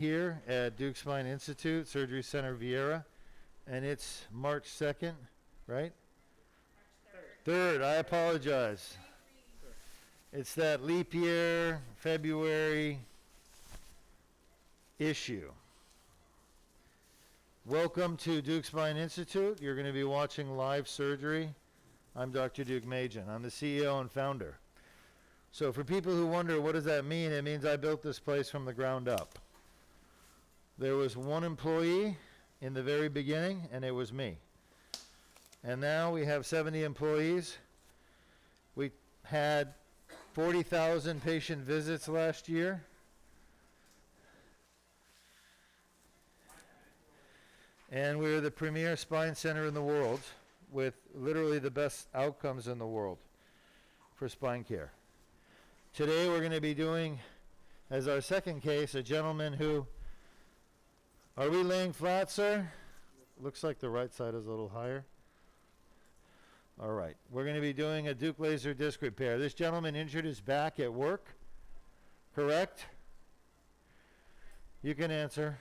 Here at Duke Spine Institute, Surgery Center, Viera, and it's March 2nd, right? Third, I apologize. It's that leap year, February issue. Welcome to Duke Spine Institute. You're going to be watching live surgery. I'm Dr. Duke Majan. I'm the CEO and founder. So for people who wonder, what does that mean? It means I built this place from the ground up. There was one employee in the very beginning, and it was me. And now we have 70 employees. We had 40,000 patient visits last year. And we're the premier spine center in the world with literally the best outcomes in the world for spine care. Today we're going to be doing, as our second case, a gentleman who, are we laying flat, sir? Looks like the right side is a little higher. All right, we're going to be doing a Duke laser disc repair. This gentleman injured his back at work, correct? You can answer.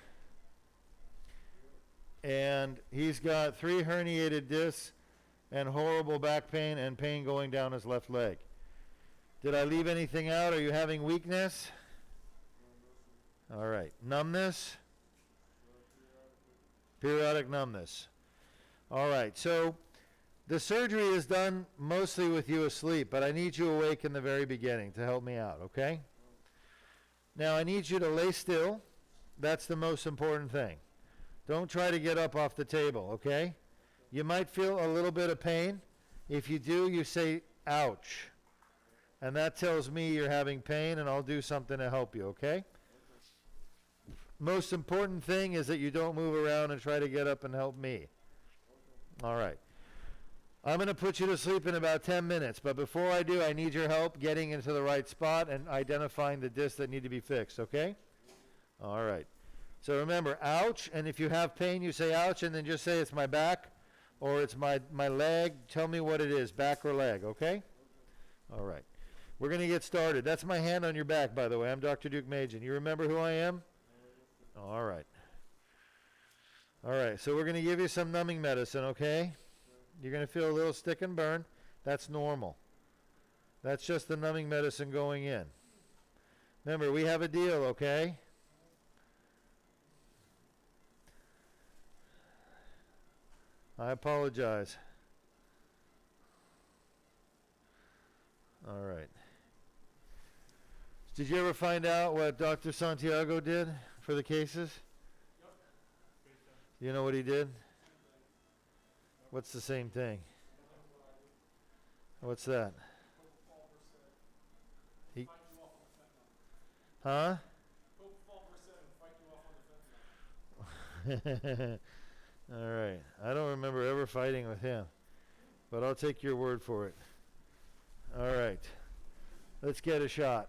And he's got 3 herniated discs and horrible back pain and pain going down his left leg. Did I leave anything out? Are you having weakness? All right. Numbness? Periodic numbness. All right. So the surgery is done mostly with you asleep, but I need you awake in the very beginning to help me out, okay? Now I need you to lay still. That's the most important thing. Don't try to get up off the table, okay? You might feel a little bit of pain. If you do, you say, ouch. And that tells me you're having pain, and I'll do something to help you, okay? Most important thing is that you don't move around and try to get up and help me. All right. I'm going to put you to sleep in about 10 minutes, but before I do, I need your help getting into the right spot and identifying the discs that need to be fixed, okay? All right. So remember, ouch, and if you have pain, you say ouch, and then just say it's my back or it's my leg. Tell me what it is, back or leg, okay? All right. We're going to get started. That's my hand on your back, by the way. I'm Dr. Duke Majan. You remember who I am? All right. All right, so we're going to give you some numbing medicine, okay? You're going to feel a little stick and burn. That's normal. That's just the numbing medicine going in. Remember, we have a deal, okay? I apologize. All right. Did you ever find out what Dr. Santiago did for the cases? Yep. You know what he did? What's the same thing? What's that? He, huh? All right. I don't remember ever fighting with him, but I'll take your word for it. All right. Let's get a shot.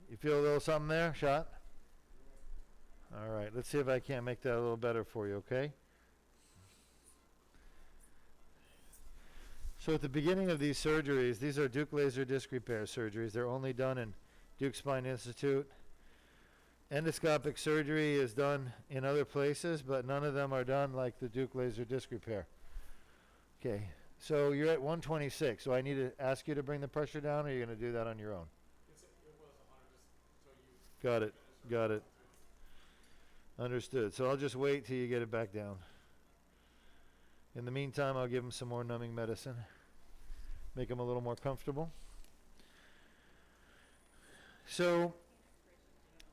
You feel a little something there? Shot? All right. Let's see if I can't make that a little better for you, okay? So at the beginning of these surgeries, these are Duke laser disc repair surgeries. They're only done in Duke Spine Institute. Endoscopic surgery is done in other places, but none of them are done like the Duke laser disc repair. Okay, so you're at 126. So I need to ask you to bring the pressure down, or are you going to do that on your own? Got it. Got it. Understood. So I'll just wait till you get it back down. In the meantime, I'll give him some more numbing medicine. Make him a little more comfortable. So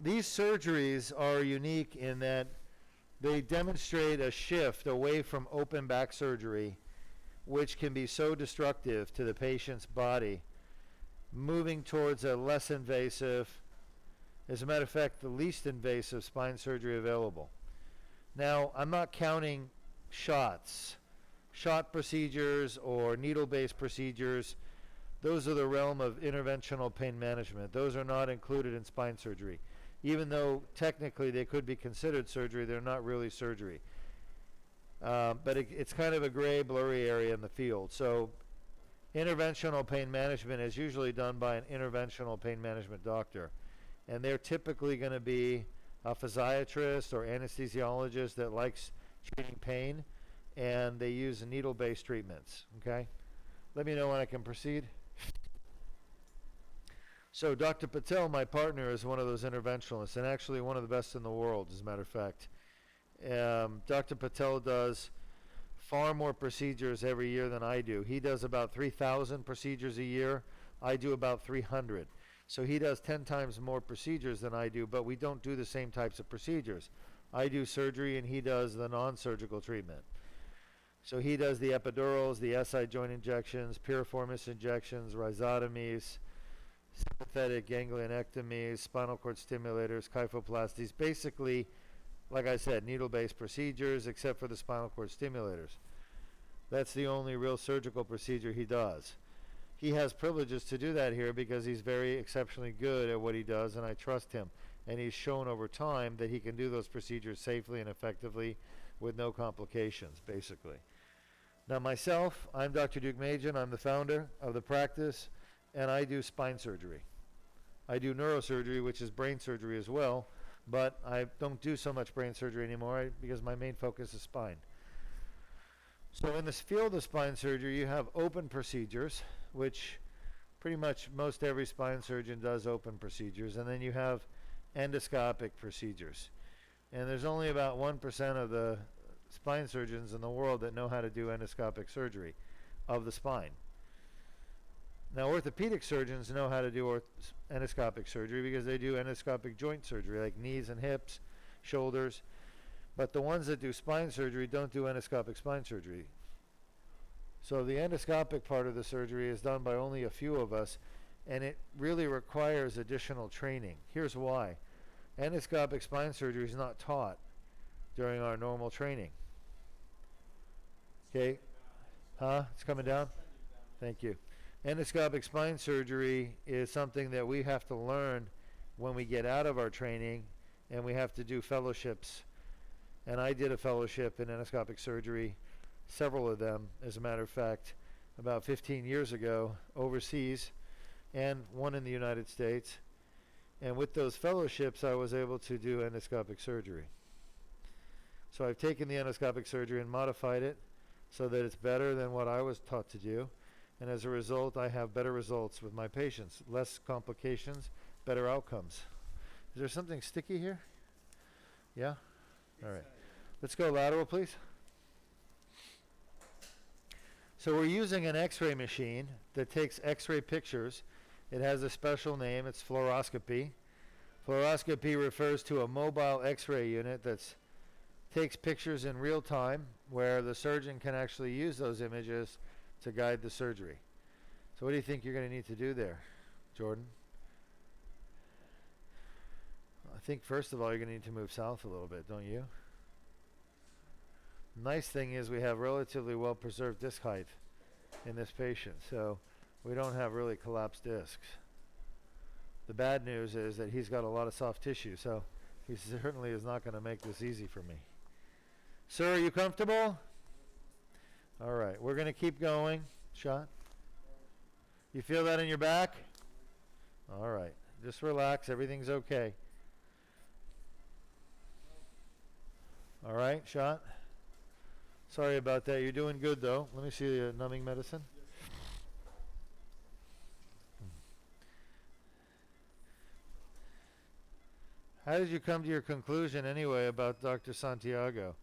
these surgeries are unique in that they demonstrate a shift away from open back surgery, which can be so destructive to the patient's body, moving towards a less invasive, as a matter of fact, the least invasive spine surgery available. Now, I'm not counting shots. Shot procedures or needle-based procedures, those are the realm of interventional pain management. Those are not included in spine surgery. Even though technically they could be considered surgery, they're not really surgery. But it's kind of a gray, blurry area in the field. So Interventional pain management is usually done by an interventional pain management doctor, and they're typically going to be a physiatrist or anesthesiologist that likes treating pain, and they use needle-based treatments. Okay, let me know when I can proceed. So Dr. Patel, my partner, is one of those interventionalists, and actually one of the best in the world, as a matter of fact. Dr. Patel does far more procedures every year than I do. He does about 3,000 procedures a year. I do about 300. So he does 10 times more procedures than I do, but we don't do the same types of procedures. I do surgery and he does the non-surgical treatment. So he does the epidurals, the SI joint injections, piriformis injections, rhizotomies, sympathetic ganglionectomies, spinal cord stimulators, kyphoplasties, basically, like I said, needle-based procedures except for the spinal cord stimulators. That's the only real surgical procedure he does. He has privileges to do that here because he's very exceptionally good at what he does, and I trust him. And he's shown over time that he can do those procedures safely and effectively with no complications, basically. Now myself, I'm Dr. Duke Majan. I'm the founder of the practice, and I do spine surgery. I do neurosurgery, which is brain surgery as well, but I don't do so much brain surgery anymore because my main focus is spine. So in this field of spine surgery, you have open procedures, which pretty much most every spine surgeon does open procedures, and then you have endoscopic procedures. And there's only about 1% of the spine surgeons in the world that know how to do endoscopic surgery of the spine. Now, orthopedic surgeons know how to do endoscopic surgery because they do endoscopic joint surgery, like knees and hips, shoulders. But the ones that do spine surgery don't do endoscopic spine surgery. So the endoscopic part of the surgery is done by only a few of us, and it really requires additional training. Here's why. Endoscopic spine surgery is not taught during our normal training. Okay? Huh? It's coming down? Thank you. Endoscopic spine surgery is something that we have to learn when we get out of our training, and we have to do fellowships. And I did a fellowship in endoscopic surgery, several of them, as a matter of fact, about 15 years ago overseas, and one in the United States. And with those fellowships, I was able to do endoscopic surgery. So I've taken the endoscopic surgery and modified it so that it's better than what I was taught to do. And as a result, I have better results with my patients. Less complications, better outcomes. Is there something sticky here? Yeah? All right. Let's go lateral, please. So we're using an X-ray machine that takes X-ray pictures. It has a special name. It's fluoroscopy. Fluoroscopy refers to a mobile X-ray unit that takes pictures in real time where the surgeon can actually use those images to guide the surgery. So what do you think you're going to need to do there, Jordan? I think first of all you're going to need to move south a little bit, don't you? Nice thing is we have relatively well preserved disc height in this patient, so we don't have really collapsed discs. The bad news is that he's got a lot of soft tissue, so he certainly is not going to make this easy for me. Sir, are you comfortable? All right, we're going to keep going. Shot. You feel that in your back? All right, just relax. Everything's okay. All right, shot. Sorry about that. You're doing good, though. Let me see the numbing medicine. How did you come to your conclusion anyway about Dr. Santiago?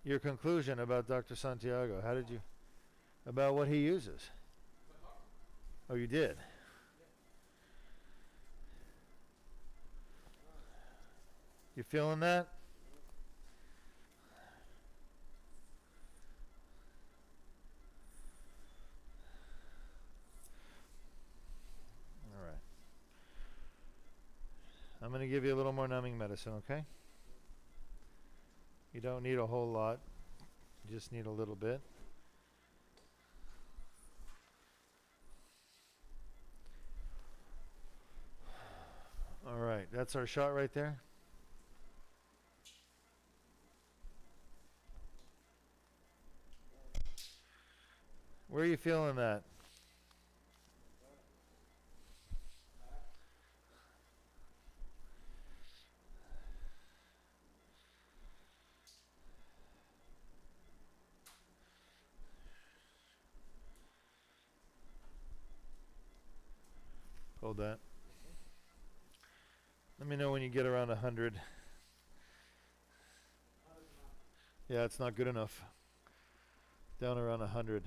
Your conclusion about Dr. Santiago, how did you, about what he uses? Oh, you did? You feeling that? All right. I'm going to give you a little more numbing medicine, okay? You don't need a whole lot. You just need a little bit. All right, that's our shot right there. Where are you feeling that? Hold that. Let me know when you get around 100. Yeah, it's not good enough. Down around 100.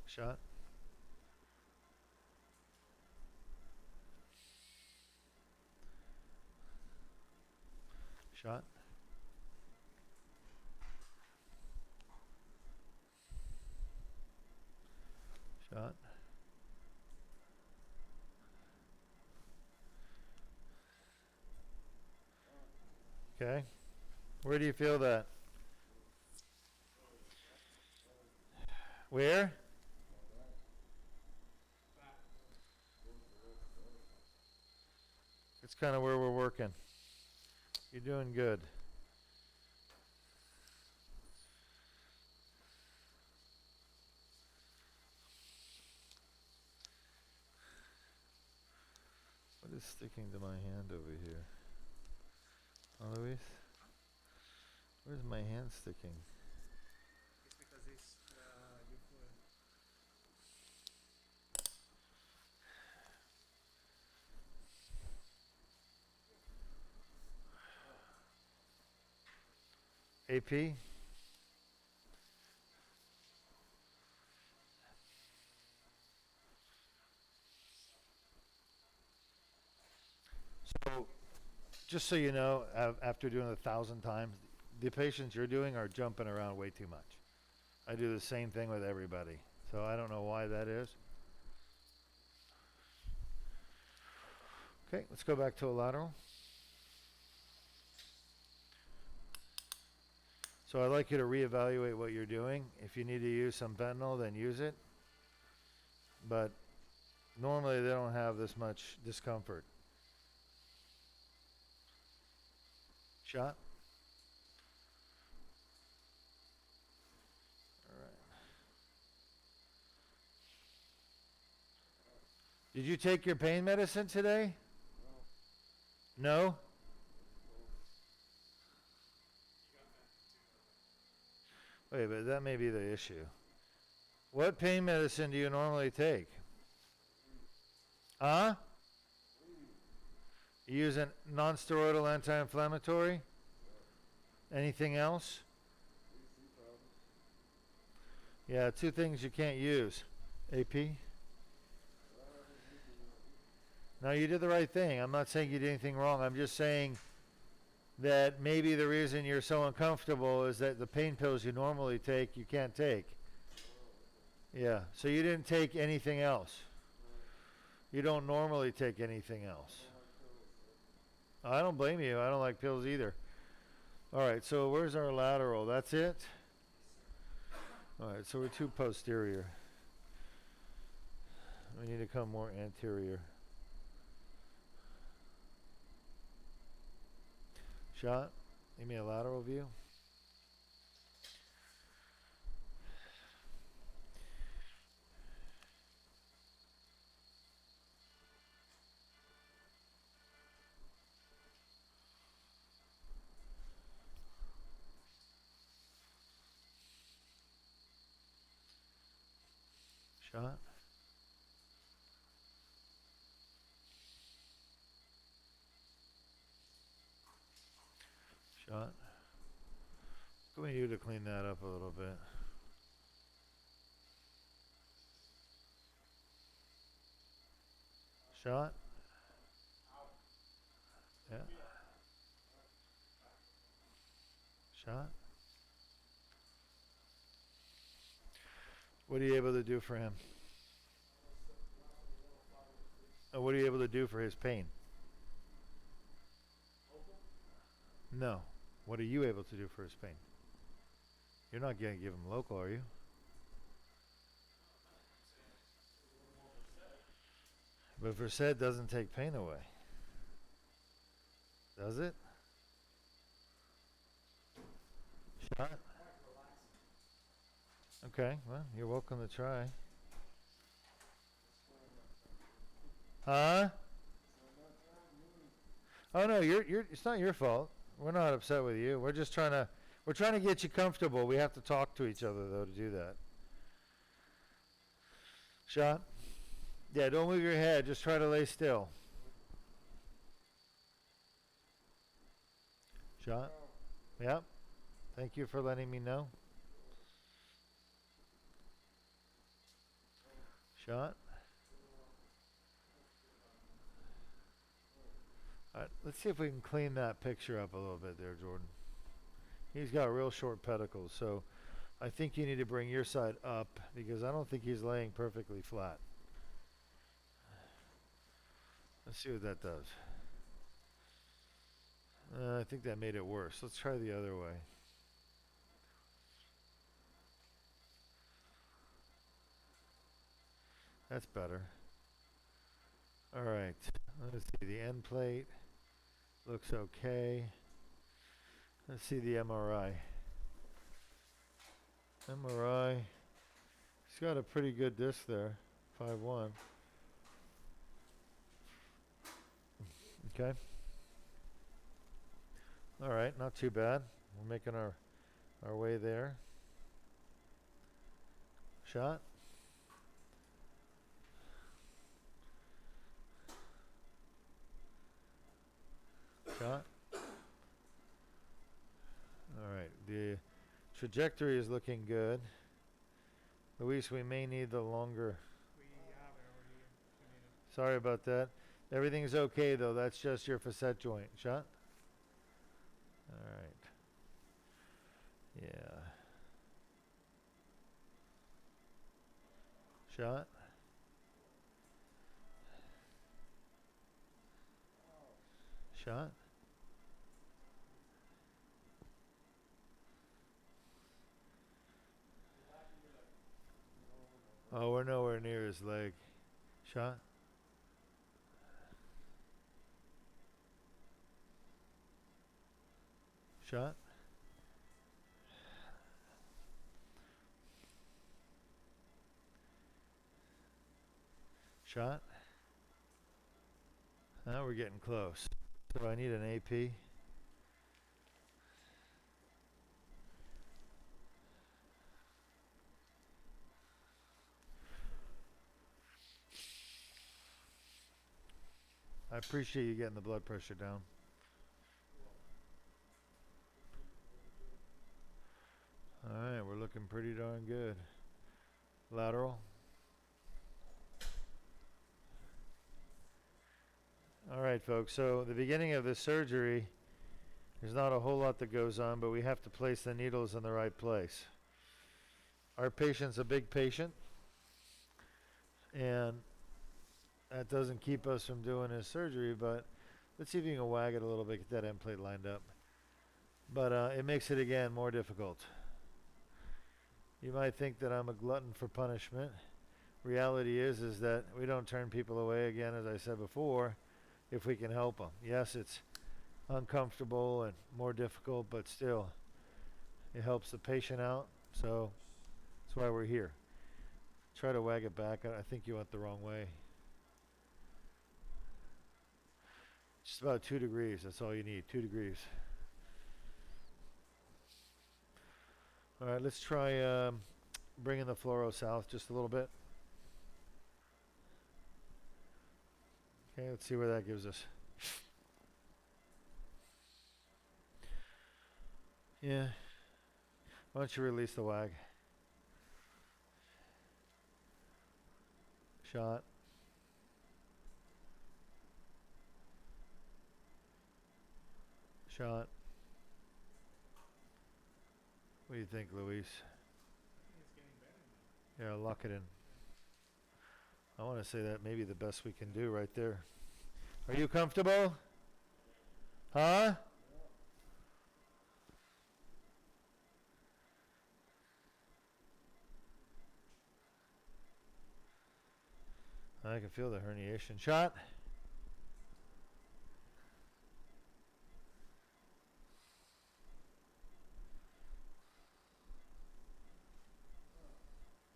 Shot. Shot. Shot. Okay. Where do you feel that? Where? It's kind of where we're working. You're doing good. What is sticking to my hand over here? Oh, Luis? Where's my hand sticking? It's because it's you put AP? So, just so you know, after doing it 1,000 times, the patients you're doing are jumping around way too much. I do the same thing with everybody. So I don't know why that is. Okay, let's go back to a lateral. So I'd like you to reevaluate what you're doing. If you need to use some fentanyl, then use it. But normally they don't have this much discomfort. Shot. All right. Did you take your pain medicine today? No? Wait, but that may be the issue. What pain medicine do you normally take? Huh? You use a non-steroidal anti-inflammatory? Anything else? Yeah, two things you can't use. AP? No, you did the right thing. I'm not saying you did anything wrong. I'm just saying that maybe the reason you're so uncomfortable is that the pain pills you normally take, you can't take. Yeah, so you didn't take anything else. You don't normally take anything else. I don't blame you. I don't like pills either. All right, so where's our lateral? That's it? All right, so we're too posterior. We need to come more anterior. Shot. Give me a lateral view. Shot. Shot. Go to you to clean that up a little bit. Shot. Yeah. Shot. What are you able to do for him? What are you able to do for his pain? No. What are you able to do for his pain? You're not going to give him local, are you? But Versed doesn't take pain away. Does it? Shot? Okay, well, you're welcome to try. Huh? Oh no, you're it's not your fault. We're not upset with you. We're trying to get you comfortable. We have to talk to each other though to do that. Shot? Yeah, don't move your head. Just try to lay still. Shot? Yep. Thank you for letting me know. Shot? Alright, let's see if we can clean that picture up a little bit there, Jordan. He's got real short pedicles, so I think you need to bring your side up because I don't think he's laying perfectly flat. Let's see what that does. I think that made it worse. Let's try the other way. That's better. Alright, let's see. The end plate looks okay. Let's see the MRI. MRI. He's got a pretty good disc there. 5-1. Okay. Alright, not too bad. We're making our way there. Shot. Shot. Alright, the trajectory is looking good. Luis, we may need the longer. We have it already. If you need it. Sorry about that. Everything's okay though. That's just your facet joint. Shot. Alright. Yeah. Shot. Shot. Oh, we're nowhere near his leg. Shot. Shot. Shot. Now we're getting close. So I need an AP. I appreciate you getting the blood pressure down. Alright, we're looking pretty darn good. Lateral. Alright, folks, so the beginning of this surgery, there's not a whole lot that goes on, but we have to place the needles in the right place. Our patient's a big patient, and that doesn't keep us from doing his surgery, but let's see if you can wag it a little bit, get that end plate lined up. But it makes it, again, more difficult. You might think that I'm a glutton for punishment. Reality is that we don't turn people away, again, as I said before, if we can help them. Yes, it's uncomfortable and more difficult, but still, it helps the patient out, so that's why we're here. Try to wag it back. I think you went the wrong way. Just about 2 degrees, that's all you need, 2 degrees. Alright, let's try bringing the fluoro south just a little bit. Okay, let's see where that gives us. Yeah. Why don't you release the wag? Shot. Shot. What do you think, Luis? I think it's getting better now. Yeah, lock it in. I want to say that may be the best we can do right there. Are you comfortable? Huh? I can feel the herniation. Shot.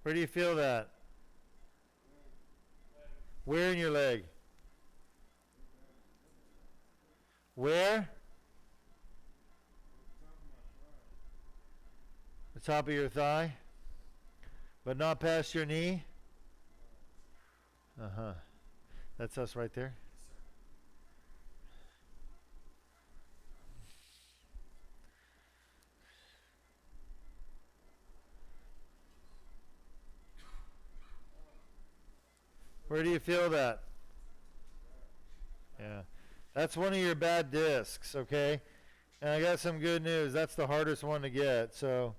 Where do you feel that? Where in your leg? Where? The top of your thigh? But not past your knee? Uh-huh. That's us right there. Where do you feel that? Yeah. That's one of your bad discs, okay? And I got some good news. That's the hardest one to get, so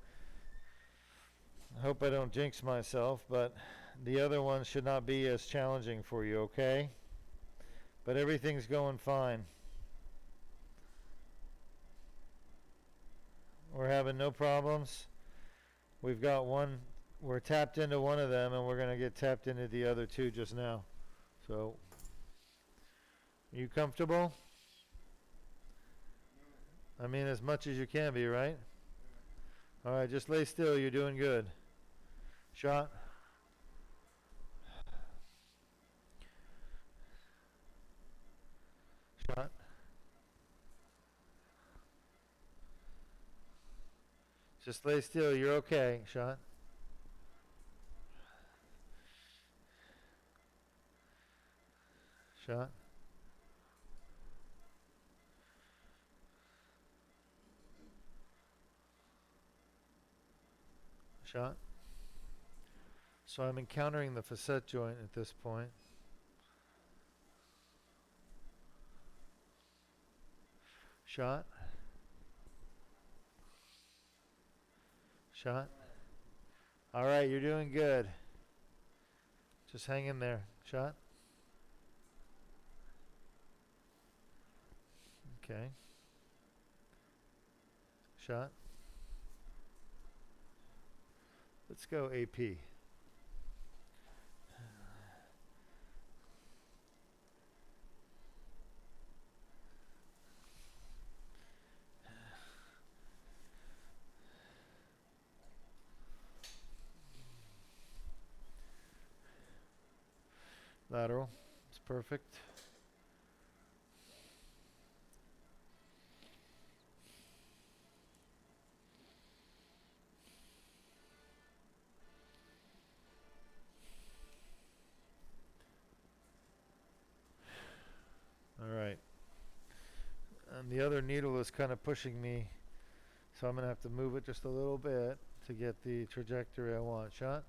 I hope I don't jinx myself, but the other one should not be as challenging for you, okay? But everything's going fine. We're having no problems. We've got one, we're tapped into one of them, and we're going to get tapped into the other two just now. So, you comfortable? I mean, as much as you can be, right? All right, just lay still. You're doing good. Shot. Shot. Just lay still. You're okay. Shot. Shot. Shot. So I'm encountering the facet joint at this point. Shot. Shot. All right, you're doing good. Just hang in there. Shot. Okay. Shot. Let's go AP. Lateral. It's perfect. All right. And the other needle is kind of pushing me, so I'm going to have to move it just a little bit to get the trajectory I want. Shot.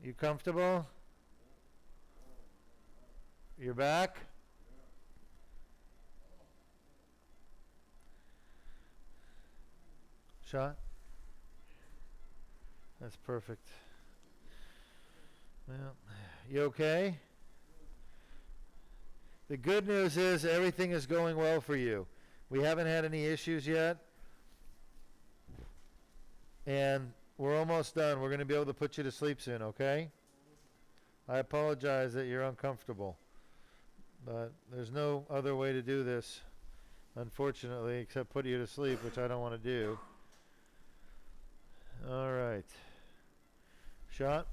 You comfortable? You're back? Shot. That's perfect. Well, you okay? The good news is everything is going well for you. We haven't had any issues yet. And we're almost done. We're going to be able to put you to sleep soon, okay? I apologize that you're uncomfortable. But there's no other way to do this, unfortunately, except put you to sleep, which I don't want to do. All right. Shot.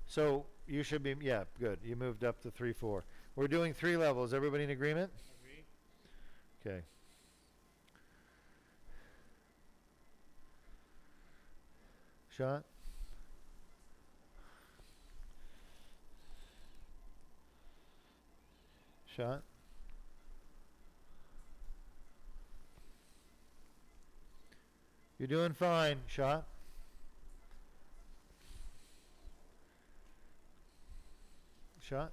So you should be, yeah, good. You moved up to 3-4. We're doing 3 levels. Everybody in agreement? Agree? Okay. Shot. Shot. You're doing fine. Shot. Shot.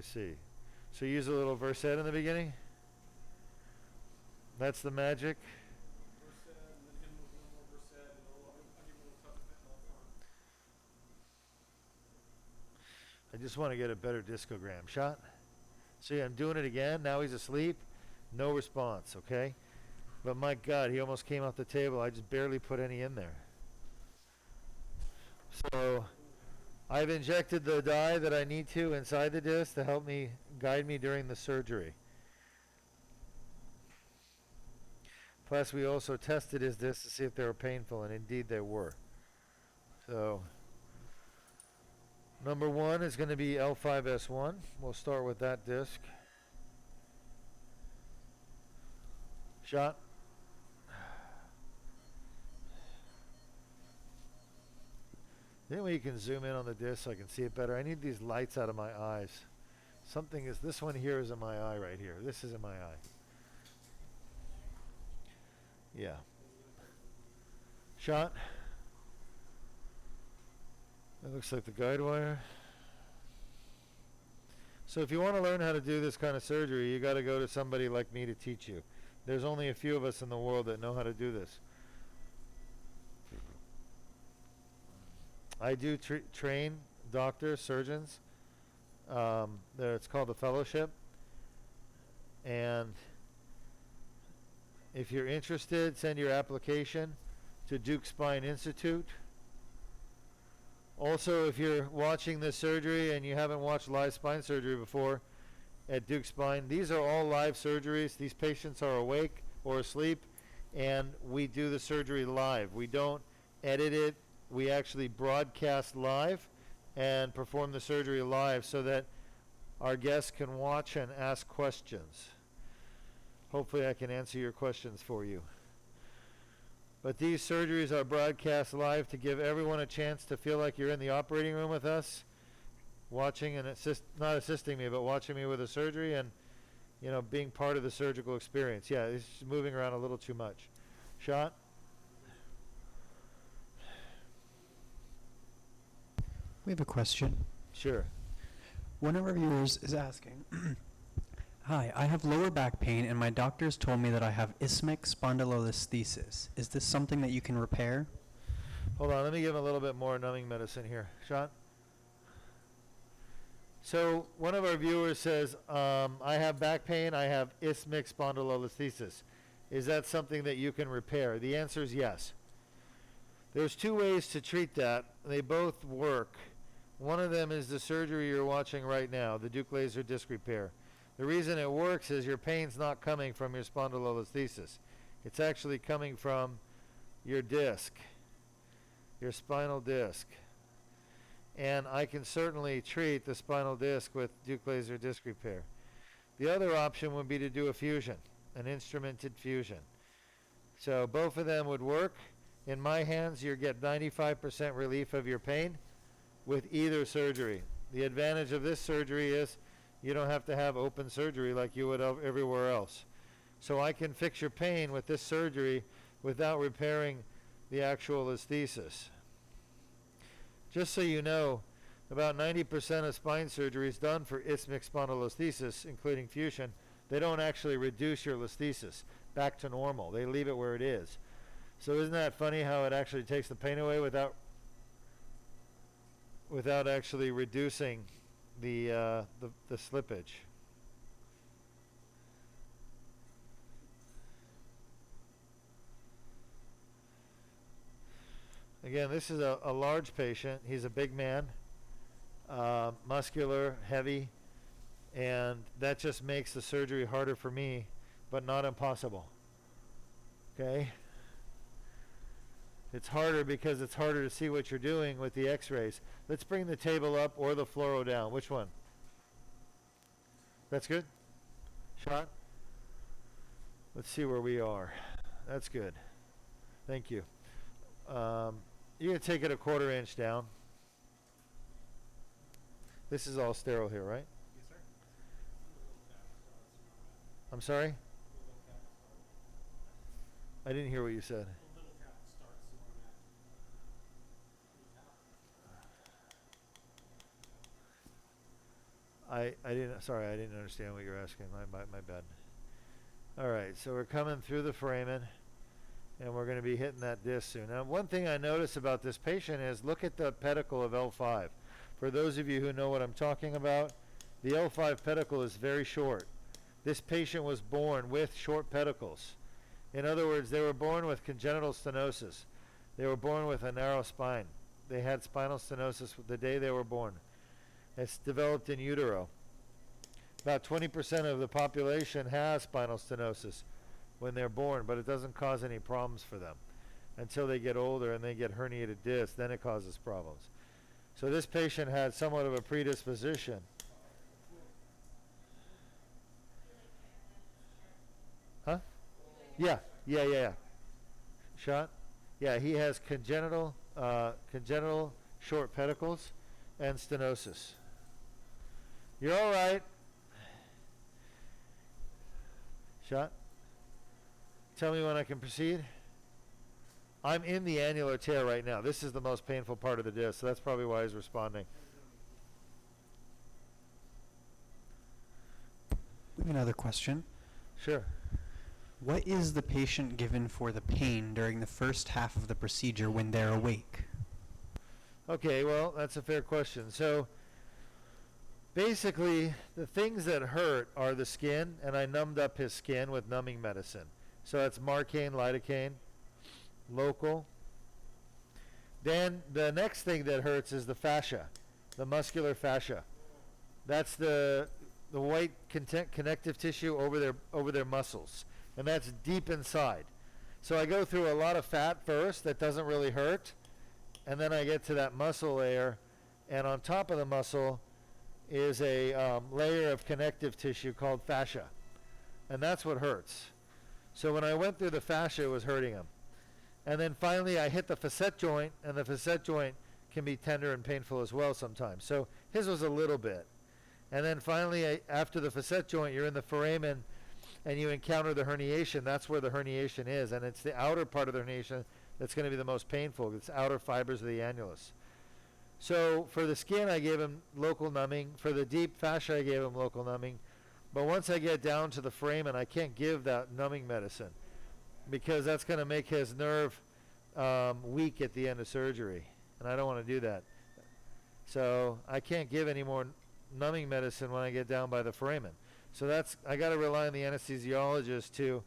I see. So you use a little Versed in the beginning? That's the magic? Versed, and then him with a little more Versed, and I'll give him a little touch of fentanyl up front. I just want to get a better discogram. Shot? See, I'm doing it again. Now he's asleep. No response, okay? But my God, he almost came off the table. I just barely put any in there. So I've injected the dye that I need to inside the disc to help me guide me during the surgery. Plus, we also tested his discs to see if they were painful, and indeed they were. So number 1 is going to be L5S1. We'll start with that disc. Shot. Any way you can zoom in on the disc so I can see it better? I need these lights out of my eyes. Something is, this one here is in my eye right here. This is in my eye. Yeah. Shot. That looks like the guide wire. So if you want to learn how to do this kind of surgery, you got to go to somebody like me to teach you. There's only a few of us in the world that know how to do this. I do train doctors, surgeons. It's called the fellowship. And if you're interested, send your application to Duke Spine Institute. Also, if you're watching this surgery and you haven't watched live spine surgery before at Duke Spine, these are all live surgeries. These patients are awake or asleep, and we do the surgery live. We don't edit it. We actually broadcast live and perform the surgery live so that our guests can watch and ask questions. Hopefully I can answer your questions for you. But these surgeries are broadcast live to give everyone a chance to feel like you're in the operating room with us, watching and not assisting me, but watching me with the surgery and, you know, being part of the surgical experience. Yeah, it's just moving around a little too much. Shot? We have a question. Sure. One of our viewers is asking, hi, I have lower back pain and my doctors told me that I have isthmic spondylolisthesis. Is this something that you can repair? Hold on, let me give him a little bit more numbing medicine here. Shot? So one of our viewers says, I have back pain, I have isthmic spondylolisthesis. Is that something that you can repair? The answer is yes. There's 2 ways to treat that. They both work. One of them is the surgery you're watching right now, the Duke laser disc repair. The reason it works is your pain's not coming from your spondylolisthesis. It's actually coming from your disc, your spinal disc. And I can certainly treat the spinal disc with Duke laser disc repair. The other option would be to do a fusion, an instrumented fusion. So both of them would work. In my hands, you get 95% relief of your pain with either surgery. The advantage of this surgery is you don't have to have open surgery like you would everywhere else. So I can fix your pain with this surgery without repairing the actual listhesis. Just so you know, about 90% of spine surgeries done for isthmic spondylolisthesis, including fusion, they don't actually reduce your listhesis back to normal. They leave it where it is. So isn't that funny how it actually takes the pain away without actually reducing the slippage? Again, this is a large patient. He's a big man, muscular, heavy, and that just makes the surgery harder for me, but not impossible. Okay? It's harder because it's harder to see what you're doing with the x-rays. Let's bring the table up or the fluoro down. Which one? That's good? Shot? Let's see where we are. That's good. Thank you. You're going to take it a 1/4 inch down. This is all sterile here, right? Yes, sir. I'm sorry? I didn't hear what you said. I didn't, sorry, I didn't understand what you're asking. My bad. All right, so we're coming through the foramen, and we're going to be hitting that disc soon. Now, one thing I notice about this patient is look at the pedicle of L5. For those of you who know what I'm talking about, the L5 pedicle is very short. This patient was born with short pedicles. In other words, they were born with congenital stenosis. They were born with a narrow spine. They had spinal stenosis the day they were born. It's developed in utero. About 20% of the population has spinal stenosis when they're born, but it doesn't cause any problems for them until they get older and they get herniated discs. Then it causes problems. So this patient had somewhat of a predisposition. Huh? Yeah. Shot? Yeah, he has congenital short pedicles and stenosis. You're all right. Shot? Tell me when I can proceed. I'm in the annular tear right now. This is the most painful part of the disc, so that's probably why he's responding. We have another question. Sure. What is the patient given for the pain during the first half of the procedure when they're awake? Okay, well, that's a fair question. So basically, the things that hurt are the skin, and I numbed up his skin with numbing medicine. So that's Marcaine, lidocaine, local. Then the next thing that hurts is the fascia, the muscular fascia. That's the white connective tissue over their muscles, and that's deep inside. So I go through a lot of fat first that doesn't really hurt, and then I get to that muscle layer, and on top of the muscle is a layer of connective tissue called fascia, and that's what hurts. So when I went through the fascia, it was hurting him. And then finally I hit the facet joint, and the facet joint can be tender and painful as well sometimes. So his was a little bit. And then finally, after the facet joint, you're in the foramen, and you encounter the herniation. That's where the herniation is, and it's the outer part of the herniation that's going to be the most painful. It's outer fibers of the annulus. So for the skin, I gave him local numbing. For the deep fascia, I gave him local numbing. But once I get down to the foramen, I can't give that numbing medicine because that's going to make his nerve weak at the end of surgery, and I don't want to do that. So I can't give any more numbing medicine when I get down by the foramen. So I got to rely on the anesthesiologist to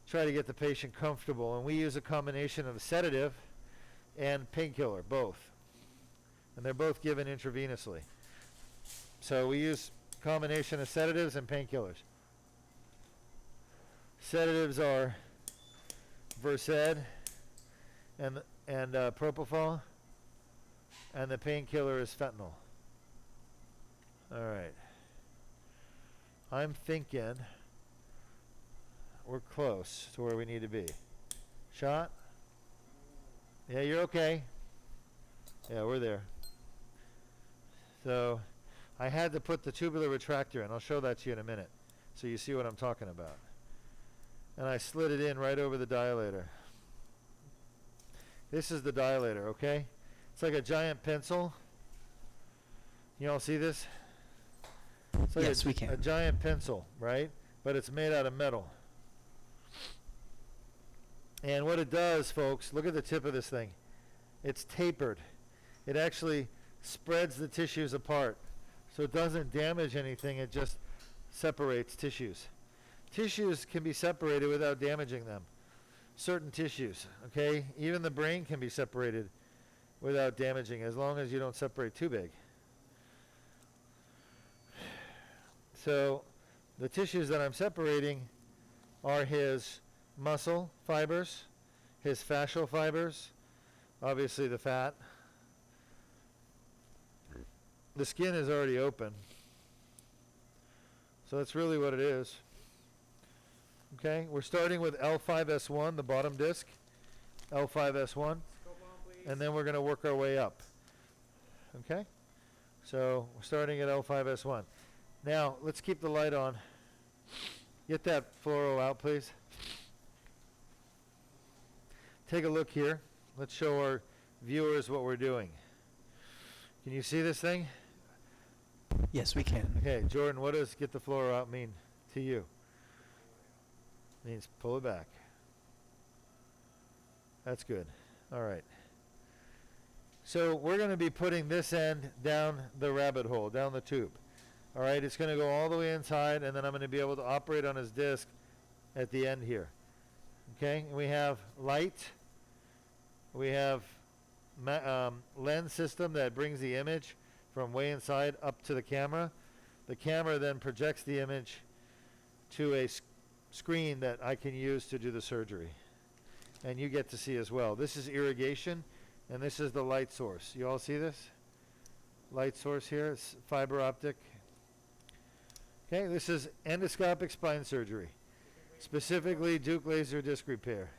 try to get the patient comfortable, and we use a combination of a sedative and painkiller, both, and they're both given intravenously. So we use a combination of sedatives and painkillers. Sedatives are Versed and propofol, and the painkiller is fentanyl. All right. I'm thinking we're close to where we need to be. Shot? Yeah, you're okay. Yeah, we're there. So I had to put the tubular retractor in. I'll show that to you in a minute so you see what I'm talking about. And I slid it in right over the dilator. This is the dilator, okay? It's like a giant pencil. You all see this? It's like Yes, we can. a giant pencil, right? But it's made out of metal. And what it does, folks, look at the tip of this thing. It's tapered. It actually spreads the tissues apart. So it doesn't damage anything, it just separates tissues. Tissues can be separated without damaging them. Certain tissues, okay? Even the brain can be separated without damaging, as long as you don't separate too big. So the tissues that I'm separating are his muscle fibers, his fascial fibers, obviously the fat. The skin is already open. So that's really what it is. Okay, we're starting with L5S1, the bottom disc, L5S1, Scope on, please. and then we're going to work our way up. Okay, so we're starting at L5S1. Now, let's keep the light on. Get that fluoro out, please. Take a look here. Let's show our viewers what we're doing. Can you see this thing? Yes, we can. Okay, Jordan, what does get the floor out mean to you? Means pull it back. That's good. All right. So we're going to be putting this end down the rabbit hole, down the tube. All right, it's going to go all the way inside, and then I'm going to be able to operate on his disc at the end here. Okay, and we have light. We have lens system that brings the image from way inside up to the camera. The camera then projects the image to a screen that I can use to do the surgery. And you get to see as well. This is irrigation, and this is the light source. You all see this? Light source here, it's fiber optic. Okay, this is endoscopic spine surgery, specifically Duke laser disc repair.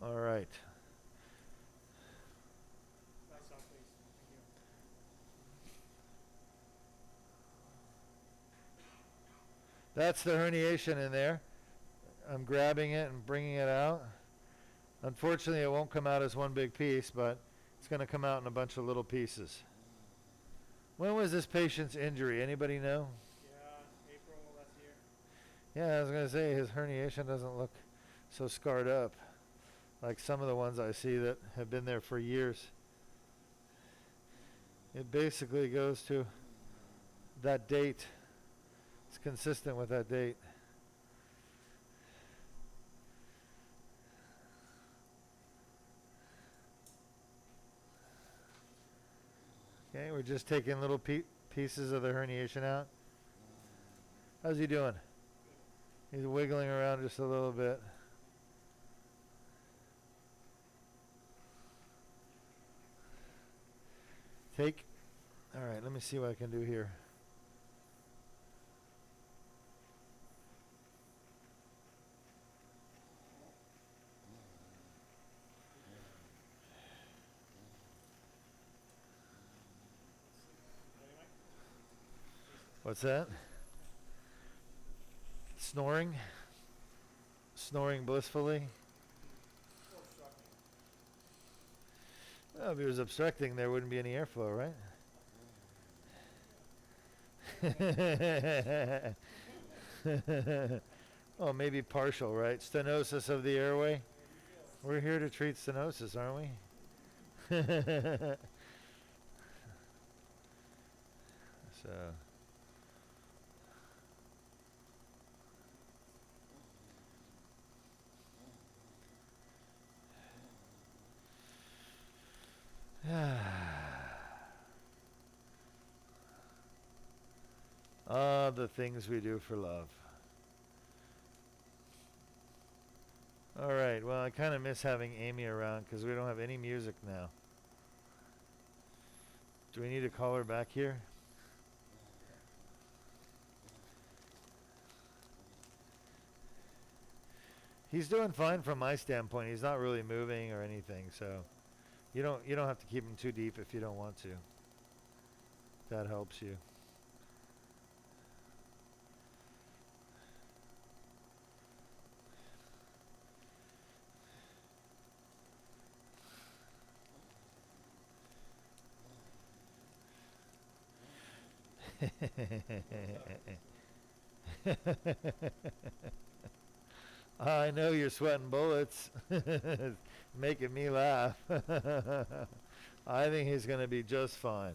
All right. Lights off, please. Thank you. That's the herniation in there. I'm grabbing it and bringing it out. Unfortunately, it won't come out as one big piece, but it's going to come out in a bunch of little pieces. When was this patient's injury? Anybody know? Yeah, April last year. Yeah, I was going to say his herniation doesn't look so scarred up like some of the ones I see that have been there for years. It basically goes to that date. It's consistent with that date. Okay, we're just taking little pieces of the herniation out. How's he doing? He's wiggling around just a little bit. Take. All right, let me see what I can do here. What's that? Snoring? Snoring blissfully? Well, if he was obstructing, there wouldn't be any airflow, right? Oh, maybe partial, right? Stenosis of the airway. We're here to treat stenosis, aren't we? So. Ah, the things we do for love. All right, well, I kind of miss having Amy around because we don't have any music now. Do we need to call her back here? He's doing fine from my standpoint. He's not really moving or anything, so you don't have to keep him too deep if you don't want to. That helps you. I know you're sweating bullets. Making me laugh. I think he's going to be just fine.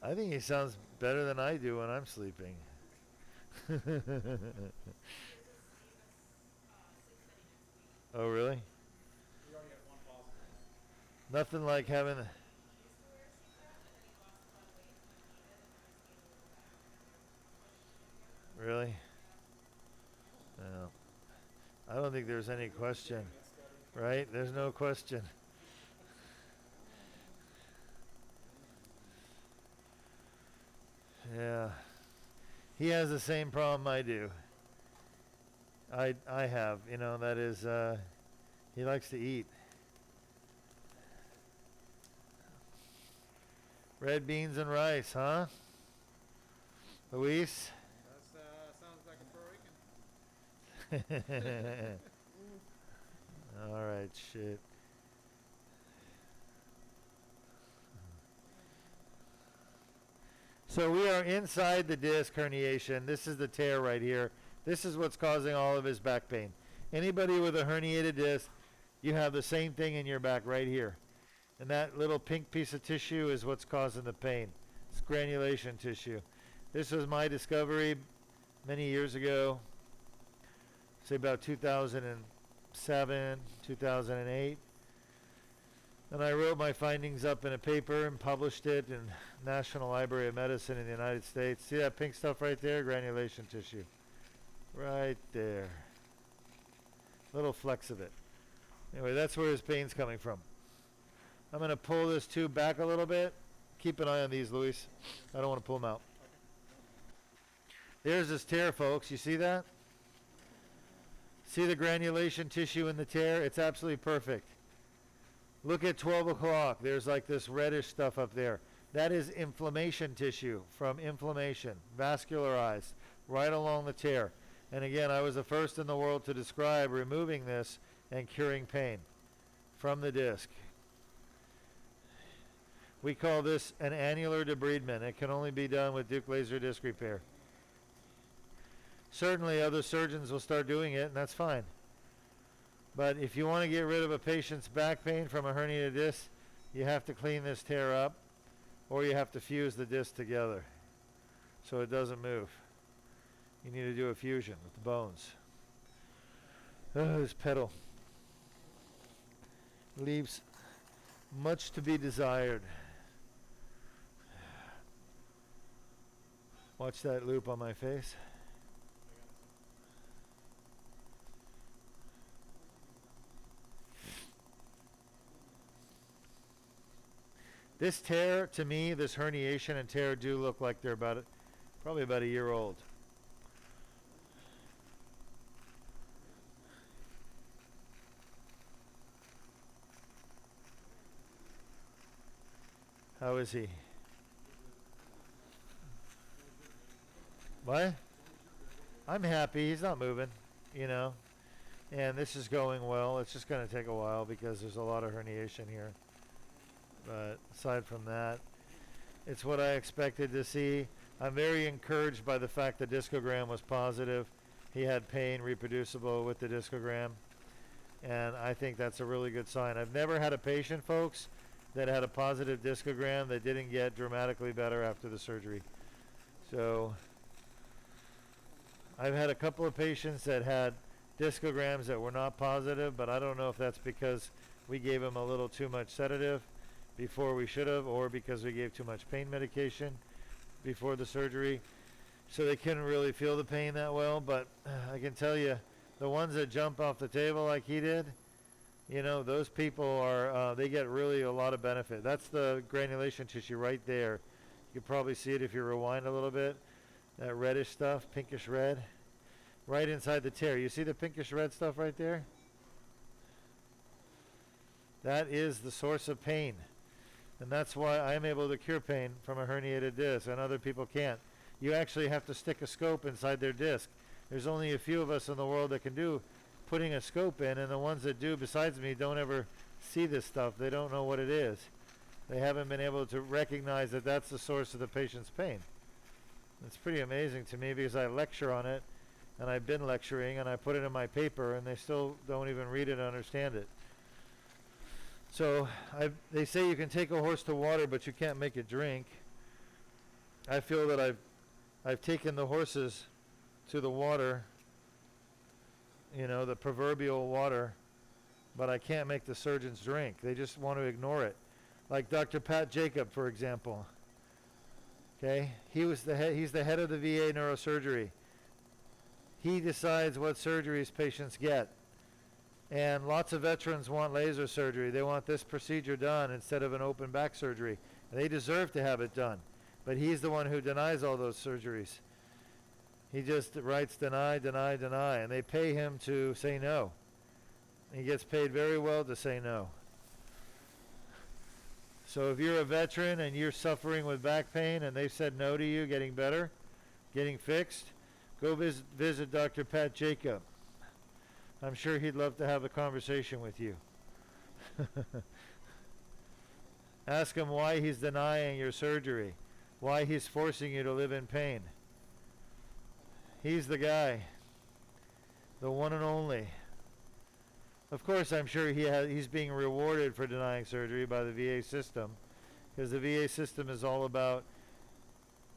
I think he sounds better than I do when I'm sleeping. Oh, really? We already have one positive. Nothing like having. Really? No. I don't think there's any question. Right? There's no question. Yeah. He has the same problem I do. I have, that is, he likes to eat. Red beans and rice, huh? Luis? That sounds like a Puerto Rican. All right, shit. So we are inside the disc herniation. This is the tear right here. This is what's causing all of his back pain. Anybody with a herniated disc, you have the same thing in your back right here. And that little pink piece of tissue is what's causing the pain. It's granulation tissue. This was my discovery many years ago, say about 2007, 2008. And I wrote my findings up in a paper and published it in National Library of Medicine in the United States. See that pink stuff right there? Granulation tissue. Right there. Little flecks of it. Anyway, that's where his pain's coming from. I'm going to pull this tube back a little bit. Keep an eye on these, Luis. I don't want to pull them out. There's this tear, folks. You see that? See the granulation tissue in the tear? It's absolutely perfect. Look at 12 o'clock. There's like this reddish stuff up there. That is inflammation tissue from inflammation, vascularized, right along the tear. And again, I was the first in the world to describe removing this and curing pain from the disc. We call this an annular debridement. It can only be done with Duke laser disc repair. Certainly other surgeons will start doing it, and that's fine. But if you want to get rid of a patient's back pain from a herniated disc, you have to clean this tear up, or you have to fuse the disc together so it doesn't move. You need to do a fusion with the bones. Oh, this pedal leaves much to be desired. Watch that loop on my face. This tear, to me, this herniation and tear do look like they're probably about a year old. How is he? What? I'm happy. He's not moving, you know. And this is going well. It's just going to take a while because there's a lot of herniation here. But aside from that, it's what I expected to see. I'm very encouraged by the fact the discogram was positive. He had pain reproducible with the discogram. And I think that's a really good sign. I've never had a patient, folks, that had a positive discogram that didn't get dramatically better after the surgery. So I've had a couple of patients that had discograms that were not positive, but I don't know if that's because we gave them a little too much sedative before we should have, or because we gave too much pain medication before the surgery. So they couldn't really feel the pain that well, but I can tell you, the ones that jump off the table like he did, you know, those people are, they get really a lot of benefit. That's the granulation tissue right there. You can probably see it if you rewind a little bit. That reddish stuff, pinkish red, right inside the tear. You see the pinkish red stuff right there? That is the source of pain. And that's why I'm able to cure pain from a herniated disc and other people can't. You actually have to stick a scope inside their disc. There's only a few of us in the world that can do putting a scope in, and the ones that do besides me don't ever see this stuff. They don't know what it is. They haven't been able to recognize that that's the source of the patient's pain. It's pretty amazing to me because I lecture on it, and I've been lecturing, and I put it in my paper, and they still don't even read it and understand it. So they say you can take a horse to water, but you can't make it drink. I feel that I've taken the horses to the water, you know, the proverbial water, but I can't make the surgeons drink. They just want to ignore it. Like Dr. Pat Jacob, for example. Okay, he's the head of the VA neurosurgery. He decides what surgeries patients get. And lots of veterans want laser surgery. They want this procedure done instead of an open back surgery. And they deserve to have it done. But he's the one who denies all those surgeries. He just writes deny, deny, deny. And they pay him to say no. He gets paid very well to say no. So if you're a veteran and you're suffering with back pain and they said no to you getting better, getting fixed, go visit Dr. Pat Jacob. I'm sure he'd love to have a conversation with you. Ask him why he's denying your surgery, why he's forcing you to live in pain. He's the guy, the one and only. Of course, I'm sure he's being rewarded for denying surgery by the VA system, because the VA system is all about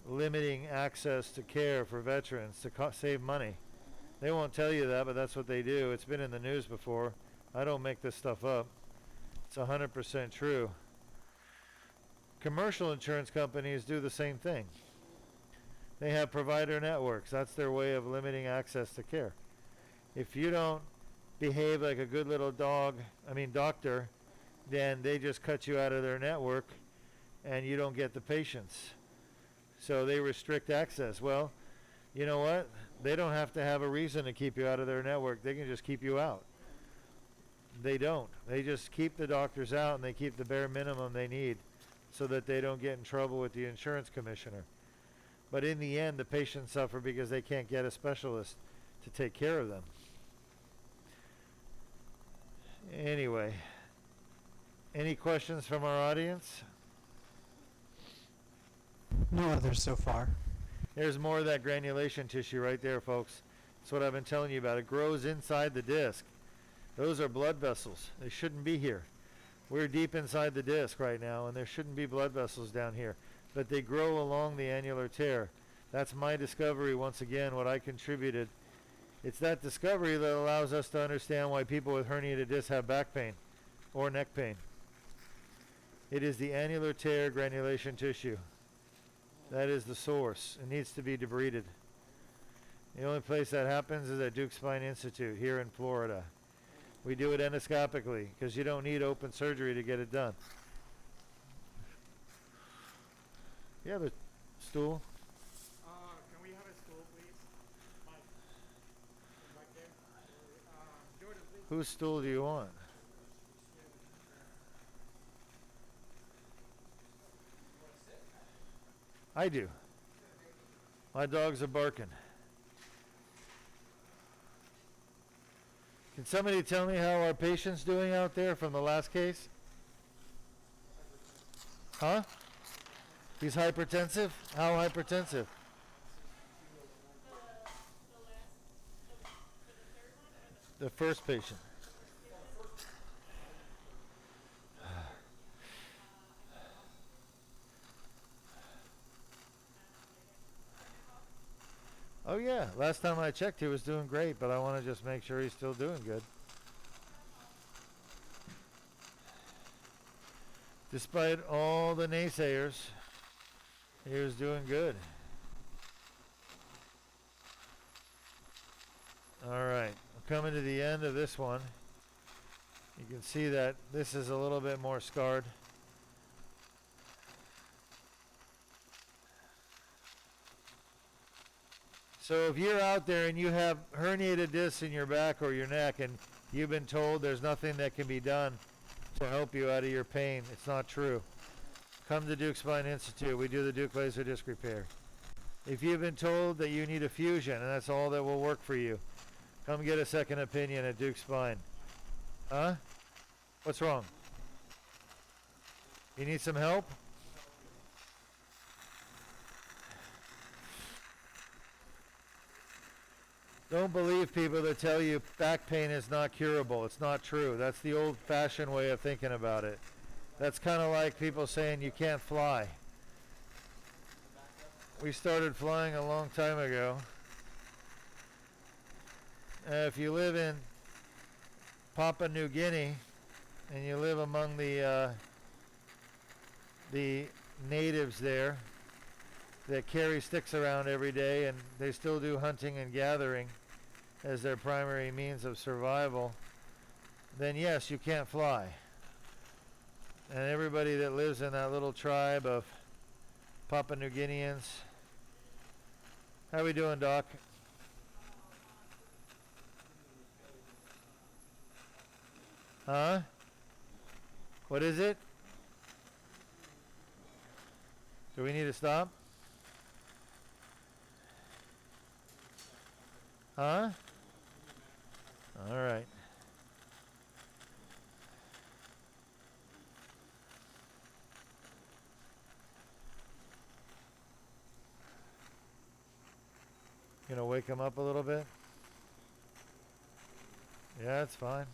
limiting access to care for veterans to save money. They won't tell you that, but that's what they do. It's been in the news before. I don't make this stuff up. It's 100% true. Commercial insurance companies do the same thing. They have provider networks. That's their way of limiting access to care. If you don't behave like a good little doctor, then they just cut you out of their network and you don't get the patients. So they restrict access. Well, you know what? They don't have to have a reason to keep you out of their network. They can just keep you out. They don't. They just keep the doctors out and they keep the bare minimum they need so that they don't get in trouble with the insurance commissioner. But in the end, the patients suffer because they can't get a specialist to take care of them. Anyway, any questions from our audience? No others so far. There's more of that granulation tissue right there, folks. That's what I've been telling you about. It grows inside the disc. Those are blood vessels. They shouldn't be here. We're deep inside the disc right now, and there shouldn't be blood vessels down here. But they grow along the annular tear. That's my discovery, once again, what I contributed. It's that discovery that allows us to understand why people with herniated discs have back pain or neck pain. It is the annular tear granulation tissue. That is the source. It needs to be debrided. The only place that happens is at Duke Spine Institute here in Florida. We do it endoscopically because you don't need open surgery to get it done. You have a stool? Can we have a stool, please? Mike. Back there. Jordan, please. Whose stool do you want? I do. My dogs are barking. Can somebody tell me how our patient's doing out there from the last case? Huh? He's hypertensive? How hypertensive? The first patient. Oh yeah, last time I checked he was doing great, but I want to just make sure he's still doing good. Despite all the naysayers, he was doing good. All right, I'm coming to the end of this one. You can see that this is a little bit more scarred. So if you're out there and you have herniated discs in your back or your neck and you've been told there's nothing that can be done to help you out of your pain, it's not true. Come to Duke Spine Institute. We do the Duke laser disc repair. If you've been told that you need a fusion and that's all that will work for you, come get a second opinion at Duke Spine. Huh? What's wrong? You need some help? Don't believe people that tell you back pain is not curable. It's not true. That's the old-fashioned way of thinking about it. That's kind of like people saying you can't fly. We started flying a long time ago. If you live in Papua New Guinea and you live among the natives there that carry sticks around every day and they still do hunting and gathering as their primary means of survival, then yes, you can't fly. And everybody that lives in that little tribe of Papua New Guineans. How we doing, Doc? Huh? What is it? Do we need to stop? Huh? All right. Gonna wake him up a little bit? Yeah, it's fine.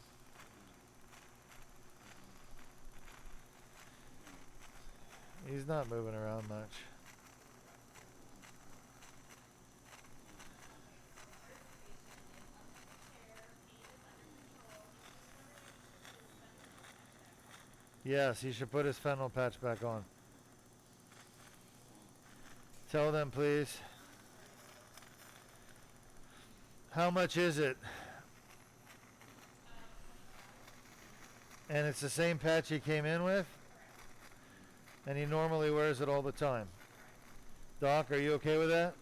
He's not moving around much. Yes, he should put his fentanyl patch back on. Tell them, please. How much is it? And it's the same patch he came in with? And he normally wears it all the time. Doc, are you okay with that?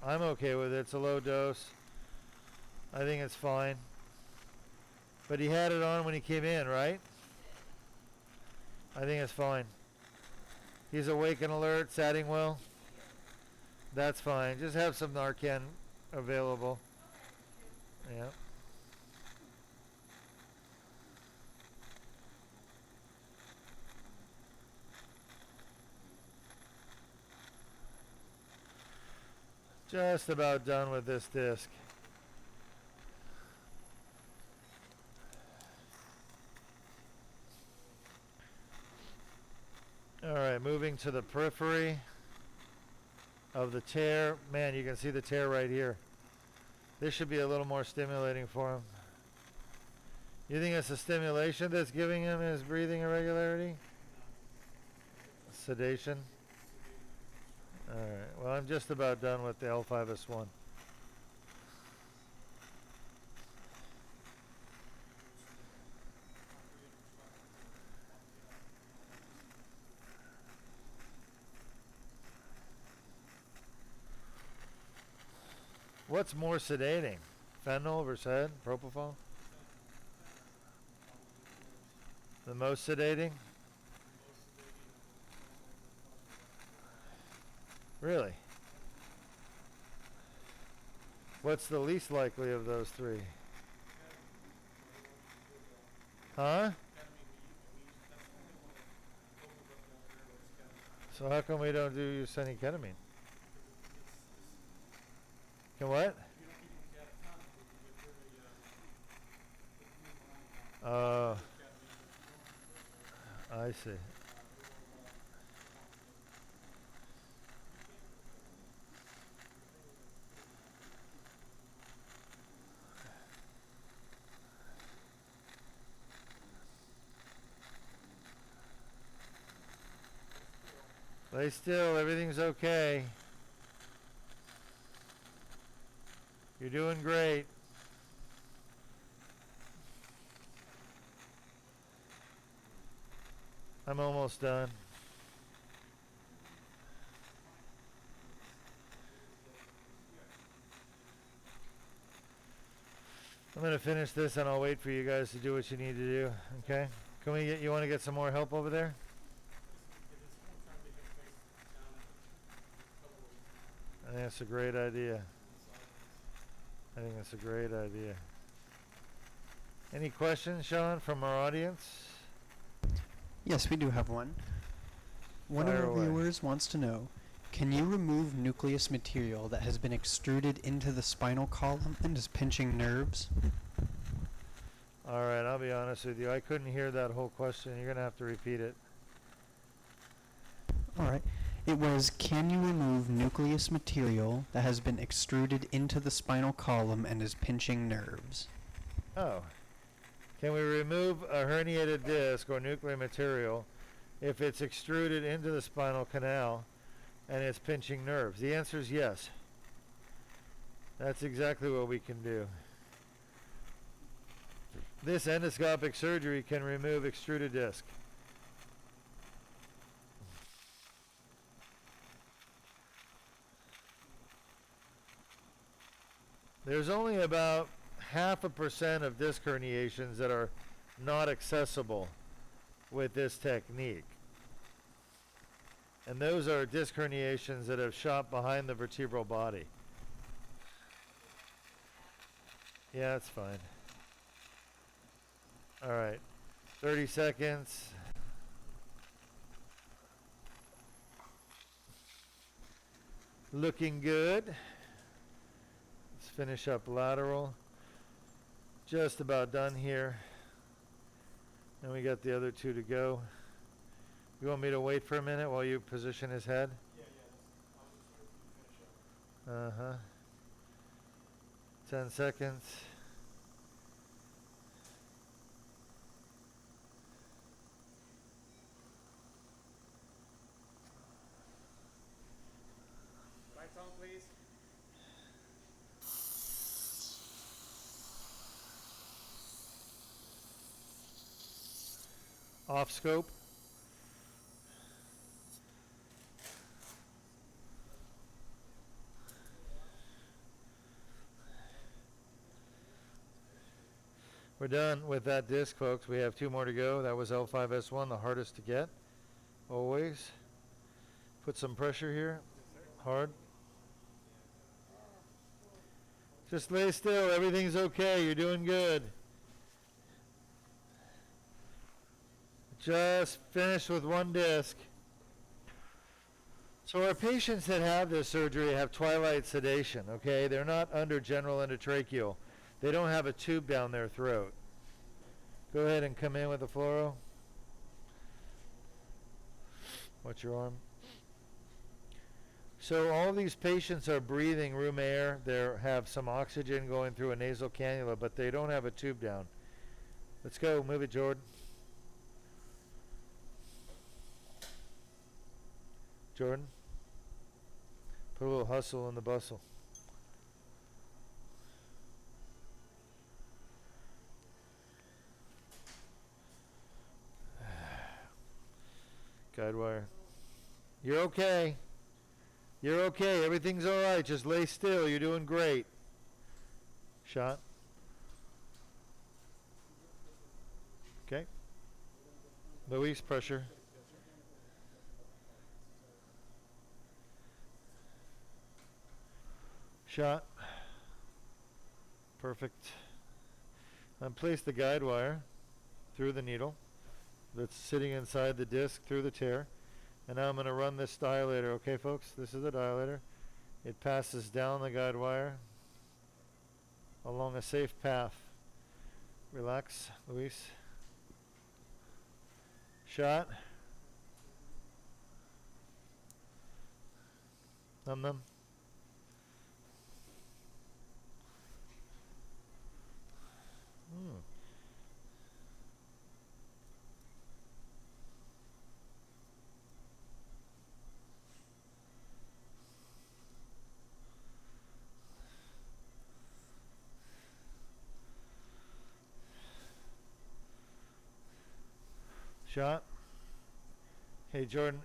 I'm okay with it. It's a low dose. I think it's fine. But he had it on when he came in, right? I think it's fine. He's awake and alert, satting well. That's fine. Just have some Narcan available. Yeah. Just about done with this disc. All right, moving to the periphery of the tear. Man, you can see the tear right here. This should be a little more stimulating for him. You think it's the stimulation that's giving him his breathing irregularity? Sedation? Alright, well, I'm just about done with the L5S1. What's more sedating? Fentanyl versus propofol? The most sedating? Really? What's the least likely of those three? Huh? So how come we don't do use any ketamine? Can what? I see. Lay still, everything's okay. You're doing great. I'm almost done. I'm gonna finish this and I'll wait for you guys to do what you need to do, okay? Can we get, you wanna get some more help over there? I think that's a great idea. I think that's a great idea. Any questions, Sean, from our audience? Yes, we do have one. One Fire of our away. viewers wants to know, can you remove nucleus material that has been extruded into the spinal column and is pinching nerves? All right, I'll be honest with you. I couldn't hear that whole question. You're gonna have to repeat it. All right. It was, can you remove nucleus material that has been extruded into the spinal column and is pinching nerves? Oh. Can we remove a herniated disc or nuclear material if it's extruded into the spinal canal and it's pinching nerves? The answer is yes. That's exactly what we can do. This endoscopic surgery can remove extruded disc. There's only about 0.5% of disc herniations that are not accessible with this technique. And those are disc herniations that have shot behind the vertebral body. Yeah, that's fine. All right, 30 seconds. Looking good. Let's finish up lateral. Just about done here. And we got the other two to go. You want me to wait for a minute while you position his head? Yeah, I'll just wait for you to finish up. 10 seconds. Lights on, please. Off scope. We're done with that disc, folks. We have two more to go. That was L5S1, the hardest to get. Always. Put some pressure here. Hard. Just lay still. Everything's okay. You're doing good. Just finished with one disc. So our patients that have this surgery have twilight sedation, okay? They're not under general endotracheal. They don't have a tube down their throat. Go ahead and come in with the fluoro. What's your arm? So all these patients are breathing room air. They have some oxygen going through a nasal cannula, but they don't have a tube down. Let's go. Move it, Jordan. Jordan. Put a little hustle in the bustle. Guide wire. You're okay. You're okay. Everything's all right. Just lay still. You're doing great. Shot. Okay. Luis, pressure. Shot. Perfect. And place the guide wire through the needle that's sitting inside the disc through the tear. And now I'm going to run this dilator. Okay, folks? This is the dilator. It passes down the guide wire along a safe path. Relax, Luis. Shot. Numb. Shot. Hey, Jordan,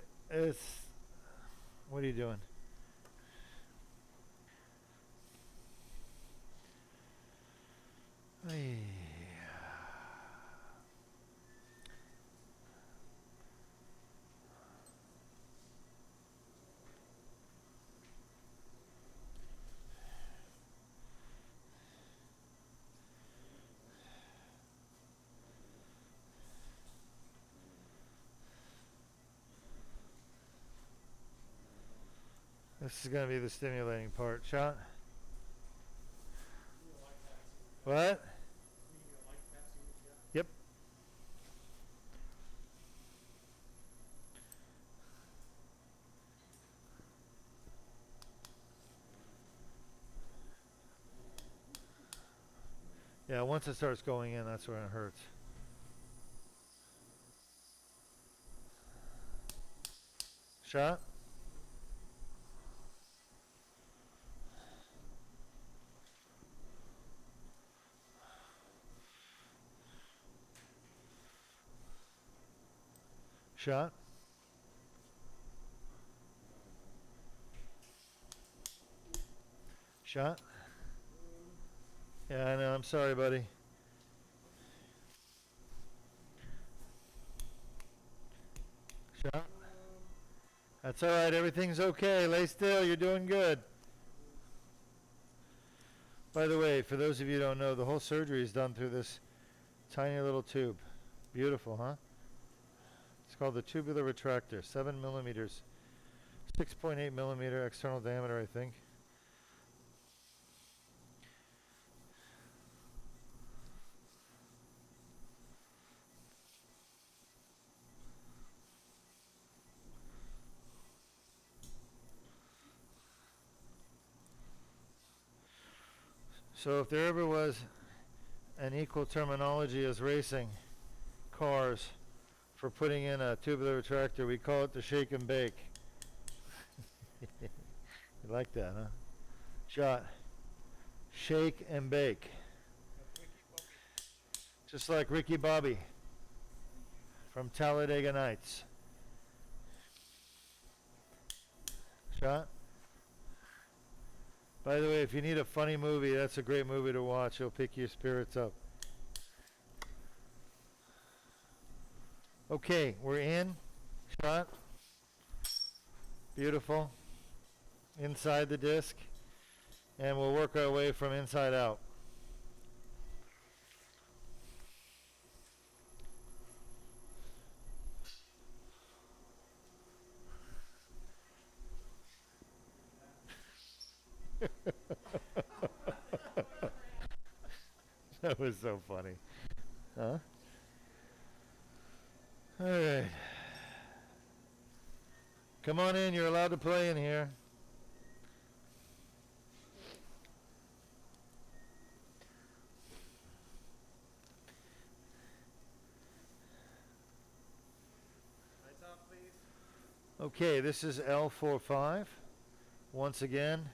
what are you doing? Hey. This is going to be the stimulating part. Shot. What? Yep. Yeah, once it starts going in, that's when it hurts. Shot. Shot. Shot. Yeah, I know. I'm sorry, buddy. Shot. That's all right. Everything's okay. Lay still. You're doing good. By the way, for those of you who don't know, the whole surgery is done through this tiny little tube. Beautiful, huh? It's called the tubular retractor. 7 millimeters. 6.8 millimeter external diameter, I think. So if there ever was an equal terminology as racing cars for putting in a tubular retractor, we call it the shake and bake. You like that, huh? Shot. Shake and bake. Just like Ricky Bobby from Talladega Nights. Shot. By the way, if you need a funny movie, that's a great movie to watch. It'll pick your spirits up. Okay, we're in. Shot. Beautiful. Inside the disc. And we'll work our way from inside out. That was so funny. Huh? All right. Come on in. You're allowed to play in here. Lights off, please. Okay, this is L45. Once again,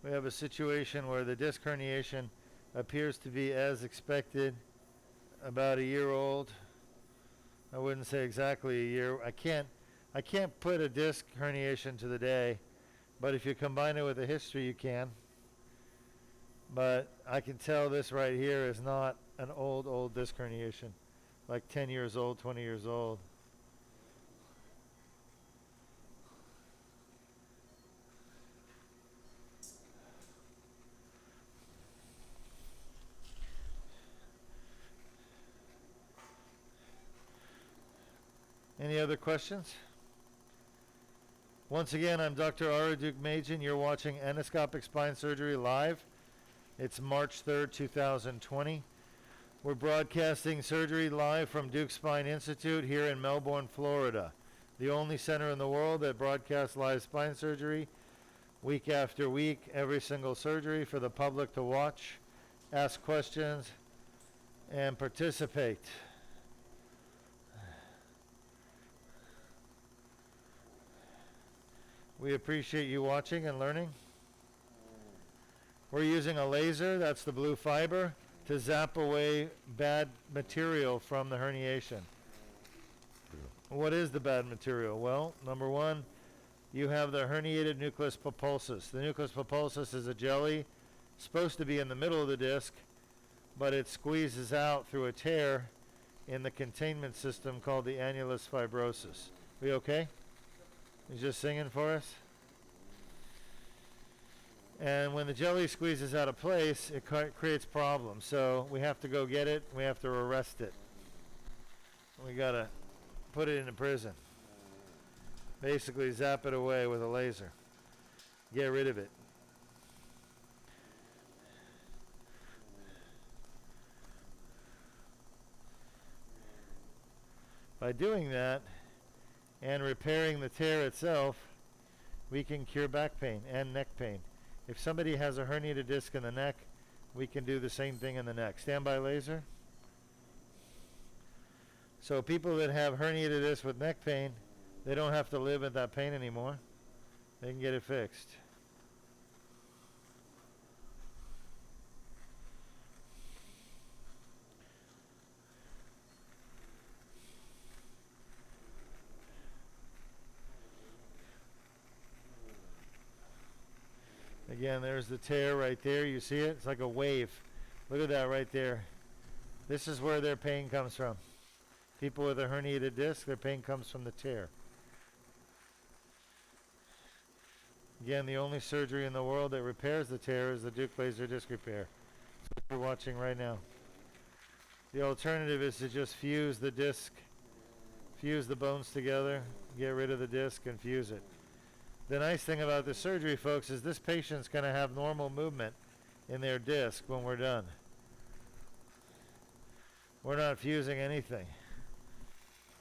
we have a situation where the disc herniation appears to be as expected, about a year old. I wouldn't say exactly a year. I can't put a disc herniation to the day, but if you combine it with a history, you can. But I can tell this right here is not an old disc herniation, like 10 years old, 20 years old. Any other questions? Once again, I'm Dr. Aruduk-Majin. You're watching Endoscopic Spine Surgery live. It's March 3rd, 2020. We're broadcasting surgery live from Duke Spine Institute here in Melbourne, Florida. The only center in the world that broadcasts live spine surgery week after week, every single surgery for the public to watch, ask questions, and participate. We appreciate you watching and learning. We're using a laser, that's the blue fiber, to zap away bad material from the herniation. What is the bad material? Well, number one, you have the herniated nucleus pulposus. The nucleus pulposus is a jelly, supposed to be in the middle of the disc, but it squeezes out through a tear in the containment system called the annulus fibrosus. We okay? He's just singing for us. And when the jelly squeezes out of place, it creates problems. So we have to go get it. We have to arrest it. We got to put it into prison. Basically zap it away with a laser. Get rid of it. By doing that, and repairing the tear itself, we can cure back pain and neck pain. If somebody has a herniated disc in the neck, we can do the same thing in the neck. Standby laser. So people that have herniated disc with neck pain, they don't have to live with that pain anymore. They can get it fixed. Again, there's the tear right there. You see it? It's like a wave. Look at that right there. This is where their pain comes from. People with a herniated disc, their pain comes from the tear. Again, the only surgery in the world that repairs the tear is the Duke laser disc repair. That's what you're watching right now. The alternative is to just fuse the disc, fuse the bones together, get rid of the disc and fuse it. The nice thing about the surgery, folks, is this patient's going to have normal movement in their disc when we're done. We're not fusing anything.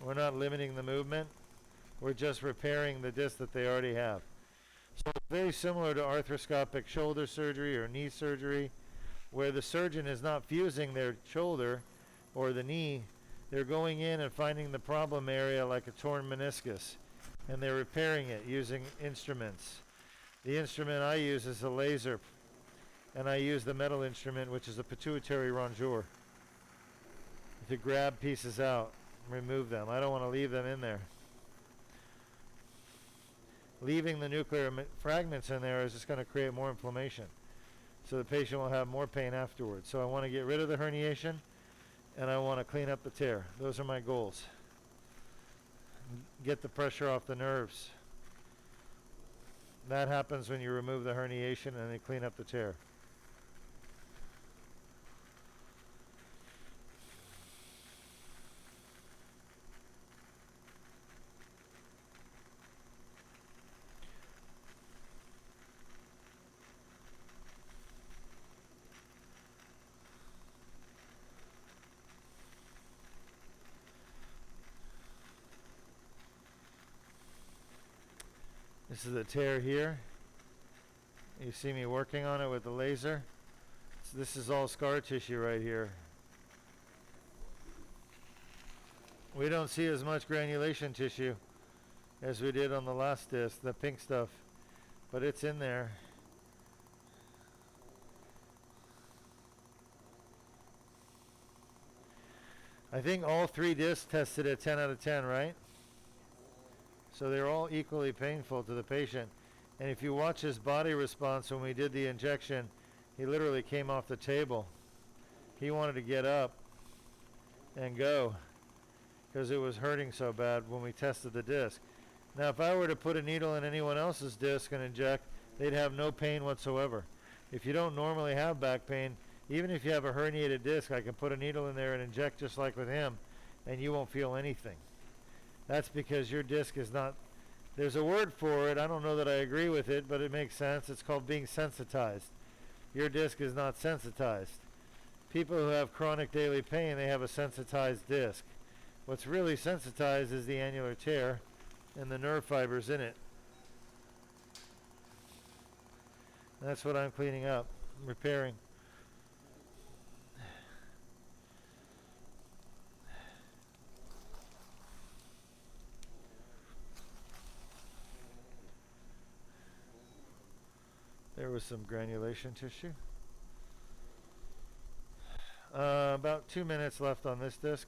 We're not limiting the movement. We're just repairing the disc that they already have. So it's very similar to arthroscopic shoulder surgery or knee surgery, where the surgeon is not fusing their shoulder or the knee. They're going in and finding the problem area like a torn meniscus, and they're repairing it using instruments. The instrument I use is a laser, and I use the metal instrument, which is a pituitary rongeur, to grab pieces out, remove them. I don't want to leave them in there. Leaving the nuclear fragments in there is just going to create more inflammation. So the patient will have more pain afterwards. So I want to get rid of the herniation, and I want to clean up the tear. Those are my goals. Get the pressure off the nerves. That happens when you remove the herniation and then clean up the tear. This is a tear here. You see me working on it with the laser. So this is all scar tissue right here. We don't see as much granulation tissue as we did on the last disc, the pink stuff, but it's in there. I think all 3 discs tested at 10 out of 10, right? So they're all equally painful to the patient. And if you watch his body response when we did the injection, he literally came off the table. He wanted to get up and go because it was hurting so bad when we tested the disc. Now, if I were to put a needle in anyone else's disc and inject, they'd have no pain whatsoever. If you don't normally have back pain, even if you have a herniated disc, I can put a needle in there and inject just like with him, and you won't feel anything. That's because your disc is not, there's a word for it, I don't know that I agree with it, but it makes sense. It's called being sensitized. Your disc is not sensitized. People who have chronic daily pain, they have a sensitized disc. What's really sensitized is the annular tear and the nerve fibers in it. That's what I'm cleaning up, repairing. There was some granulation tissue. About 2 minutes left on this disc.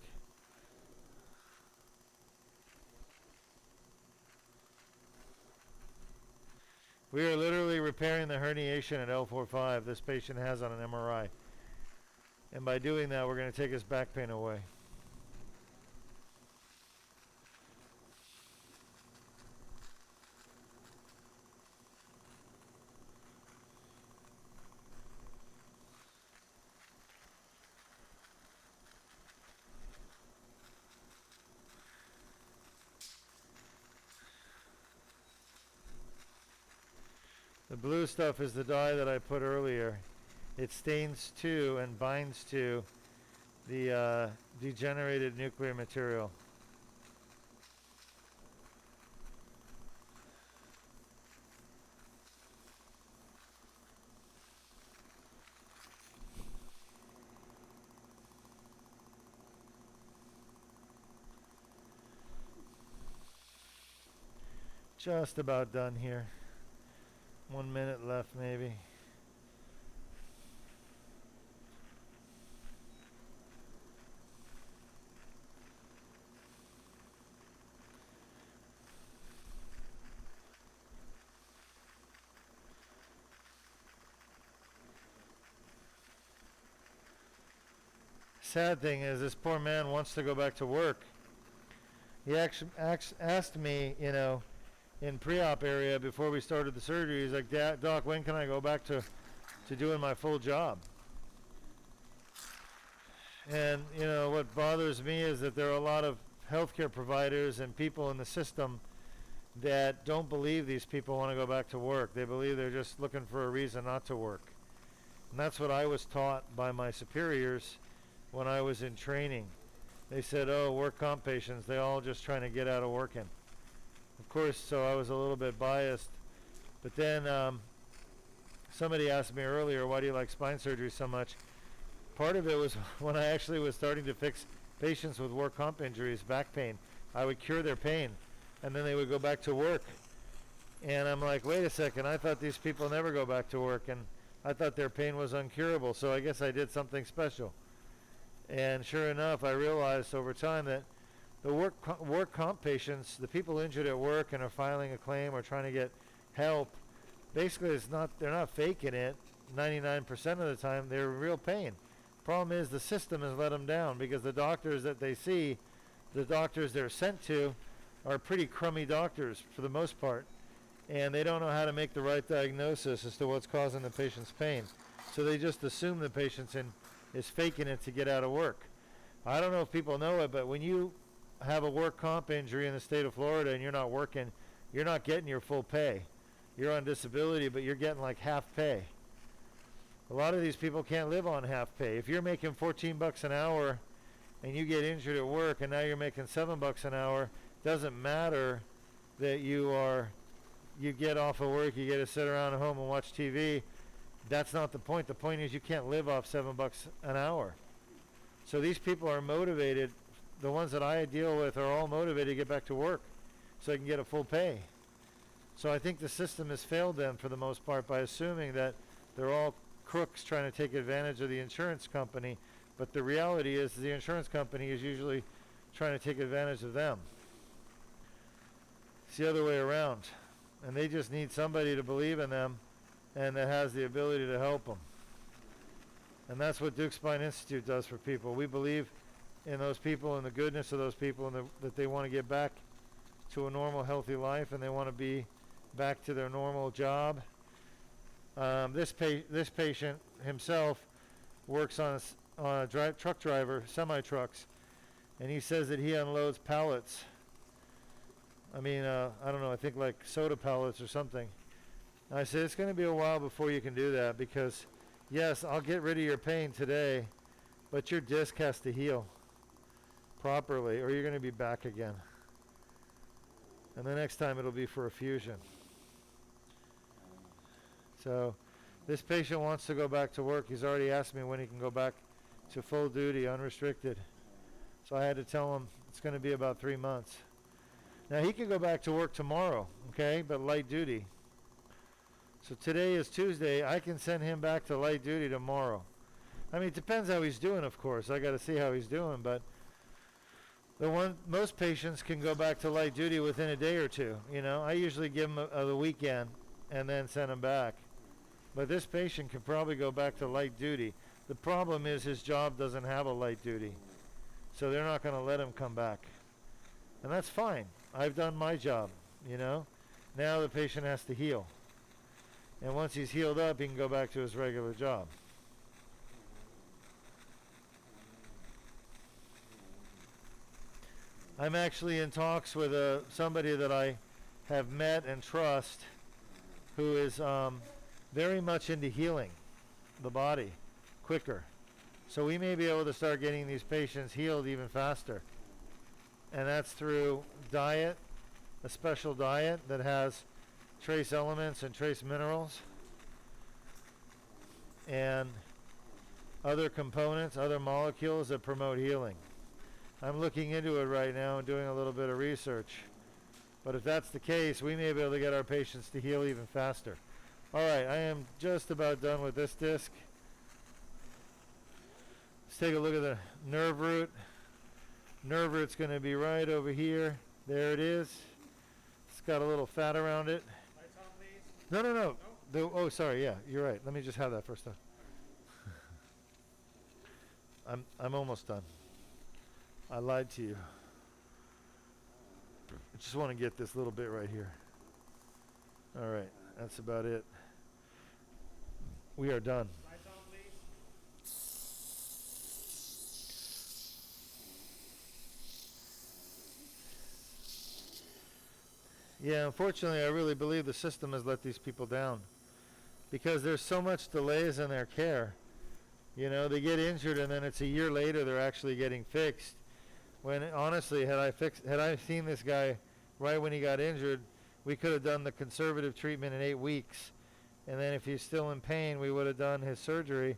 We are literally repairing the herniation at L45 this patient has on an MRI. And by doing that, we're going to take his back pain away. The blue stuff is the dye that I put earlier. It stains to and binds to the degenerated nuclear material. Just about done here. 1 minute left maybe. Sad thing is this poor man wants to go back to work. He actually asked me, you know, in pre-op area before we started the surgery. He's like, Doc, when can I go back to doing my full job? And, you know, what bothers me is that there are a lot of healthcare providers and people in the system that don't believe these people want to go back to work. They believe they're just looking for a reason not to work. And that's what I was taught by my superiors when I was in training. They said, oh, work comp patients, they all just trying to get out of working. Of course, so I was a little bit biased. But then somebody asked me earlier, why do you like spine surgery so much? Part of it was when I actually was starting to fix patients with work comp injuries, back pain. I would cure their pain, and then they would go back to work. And I'm like, wait a second, I thought these people never go back to work, and I thought their pain was uncurable, so I guess I did something special. And sure enough, I realized over time that the work comp patients, the people injured at work and are filing a claim or trying to get help, basically they're not faking it. 99% of the time, they're in real pain. Problem is the system has let them down because the doctors that they see, the doctors they're sent to, are pretty crummy doctors for the most part. And they don't know how to make the right diagnosis as to what's causing the patient's pain. So they just assume the patient is faking it to get out of work. I don't know if people know it, but when you have a work comp injury in the state of Florida and you're not working, you're not getting your full pay. You're on disability, but you're getting like half pay. A lot of these people can't live on half pay. If you're making $14 an hour and you get injured at work and now you're making $7 an hour, doesn't matter that you get off of work, you get to sit around at home and watch TV. That's not the point. The point is you can't live off $7 an hour. So these people are motivated. The ones that I deal with are all motivated to get back to work so they can get a full pay. So I think the system has failed them for the most part by assuming that they're all crooks trying to take advantage of the insurance company. But the reality is the insurance company is usually trying to take advantage of them. It's the other way around. And they just need somebody to believe in them and that has the ability to help them. And that's what Duke Spine Institute does for people. We believe in those people and the goodness of those people and that they want to get back to a normal, healthy life and they want to be back to their normal job. This patient himself works on a truck driver, semi-trucks, and he says that he unloads pallets. I mean, I don't know, I think like soda pallets or something. And I said, it's going to be a while before you can do that because, yes, I'll get rid of your pain today, but your disc has to heal properly or you're going to be back again. And the next time it'll be for a fusion. So this patient wants to go back to work. He's already asked me when he can go back to full duty, unrestricted. So I had to tell him it's going to be about 3 months. Now he could go back to work tomorrow, okay, but light duty. So today is Tuesday. I can send him back to light duty tomorrow. I mean, it depends how he's doing, of course. I got to see how he's doing, but most patients can go back to light duty within a day or two. You know, I usually give him the weekend and then send him back. But this patient can probably go back to light duty. The problem is his job doesn't have a light duty, so they're not going to let him come back. And that's fine. I've done my job, you know. Now the patient has to heal. And once he's healed up, he can go back to his regular job. I'm actually in talks with somebody that I have met and trust who is very much into healing the body quicker. So we may be able to start getting these patients healed even faster. And that's through diet, a special diet that has trace elements and trace minerals and other components, other molecules that promote healing. I'm looking into it right now and doing a little bit of research. But if that's the case, we may be able to get our patients to heal even faster. All right, I am just about done with this disc. Let's take a look at the nerve root. Nerve root's going to be right over here. There it is. It's got a little fat around it. Lights on, please. No. Oh, sorry. Yeah, you're right. Let me just have that first time. I'm almost done. I lied to you. I just want to get this little bit right here. All right, that's about it. We are done. Lights on, please. Yeah, unfortunately, I really believe the system has let these people down because there's so much delays in their care. You know, they get injured and then it's a year later they're actually getting fixed. When honestly, had I seen this guy right when he got injured, we could have done the conservative treatment in 8 weeks. And then if he's still in pain, we would have done his surgery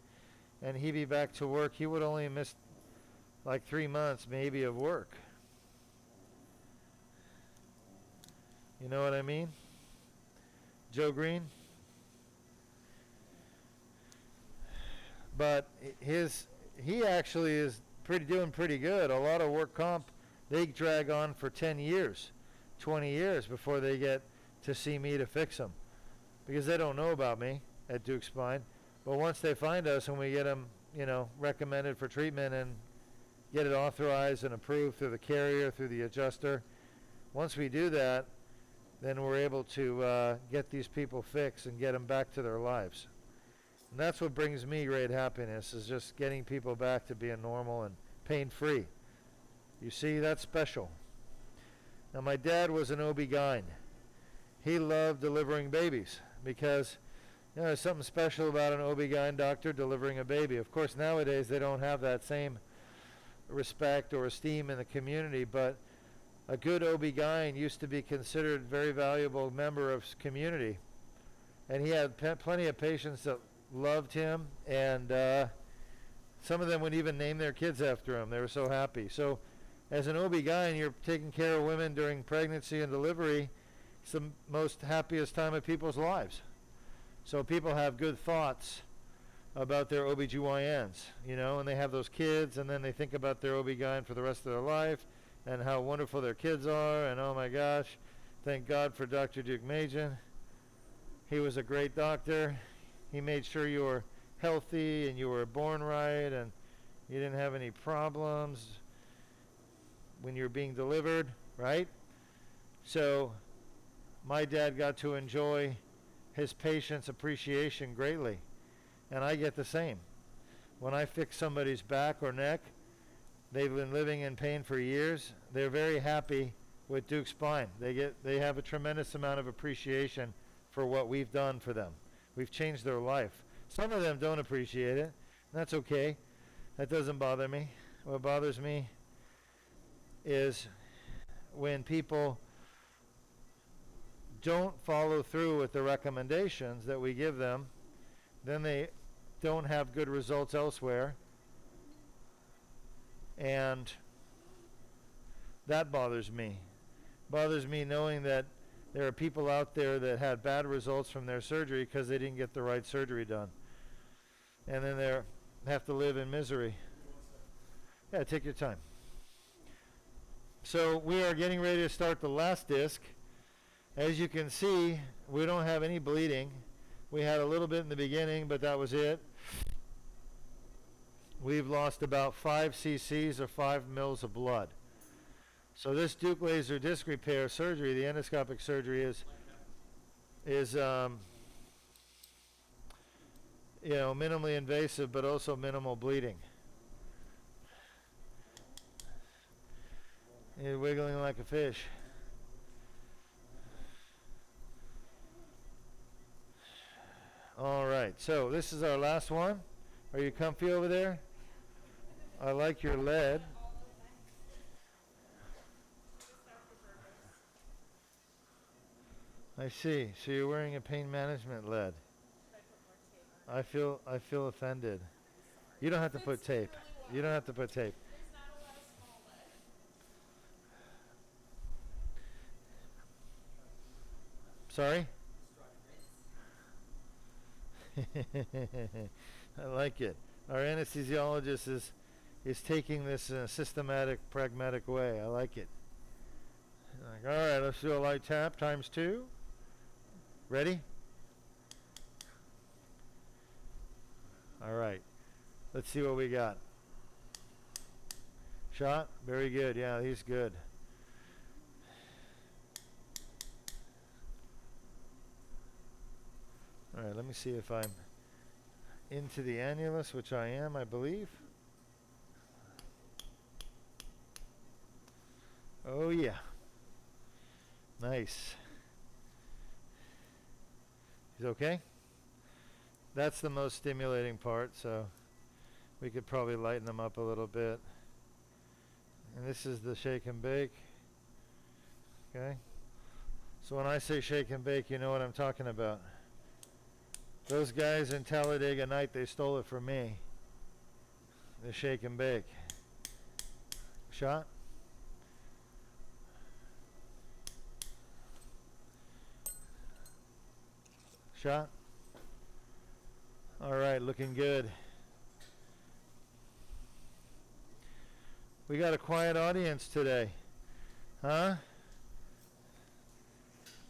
and he'd be back to work. He would only miss like 3 months maybe of work. You know what I mean? Joe Green? But he actually is doing pretty good. A lot of work comp, they drag on for 10 years, 20 years before they get to see me to fix them because they don't know about me at Duke Spine. But once they find us and we get them, you know, recommended for treatment and get it authorized and approved through the carrier, through the adjuster, once we do that, then we're able to get these people fixed and get them back to their lives. And that's what brings me great happiness, is just getting people back to being normal and pain-free. You see, that's special. Now, my dad was an OB-GYN. He loved delivering babies because, you know, there's something special about an OB-GYN doctor delivering a baby. Of course, nowadays they don't have that same respect or esteem in the community, but a good OB-GYN used to be considered a very valuable member of community. And he had plenty of patients that loved him, and some of them would even name their kids after him. They were so happy. So as an OB-GYN, you're taking care of women during pregnancy and delivery. It's the most happiest time of people's lives. So people have good thoughts about their OB-GYNs, you know, and they have those kids, and then they think about their OB-GYN for the rest of their life and how wonderful their kids are, and oh my gosh, thank God for Dr. Duke Majan. He was a great doctor. He made sure you were healthy and you were born right and you didn't have any problems when you were being delivered, right? So my dad got to enjoy his patient's appreciation greatly, and I get the same. When I fix somebody's back or neck, they've been living in pain for years, they're very happy with Duke Spine. They have a tremendous amount of appreciation for what we've done for them. We've changed their life. Some of them don't appreciate it. That's okay. That doesn't bother me. What bothers me is when people don't follow through with the recommendations that we give them, then they don't have good results elsewhere. And that bothers me. Bothers me knowing that there are people out there that had bad results from their surgery because they didn't get the right surgery done. And then they have to live in misery. Yeah, take your time. So we are getting ready to start the last disc. As you can see, we don't have any bleeding. We had a little bit in the beginning, but that was it. We've lost about 5 cc's or 5 mils of blood. So this Duke laser disc repair surgery, the endoscopic surgery, is you know, minimally invasive, but also minimal bleeding. You're wiggling like a fish. All right, so this is our last one. Are you comfy over there? I like your lead. I see. So you're wearing a pain management lead. I feel offended. You don't have to put tape. You don't have to put tape. Sorry? I like it. Our anesthesiologist is taking this in a systematic, pragmatic way. I like it. Like, all right, let's do a light tap times 2. Ready? All right. Let's see what we got. Shot? Very good. Yeah, he's good. me see if I'm into the annulus, which I am, I believe. Oh yeah. Nice. He's okay? That's the most stimulating part, so we could probably lighten them up a little bit. And this is the shake and bake. Okay? So when I say shake and bake, you know what I'm talking about. Those guys in Talladega Night, they stole it from me. The shake and bake. Shot? Shot? All right, looking good. We got a quiet audience today. Huh?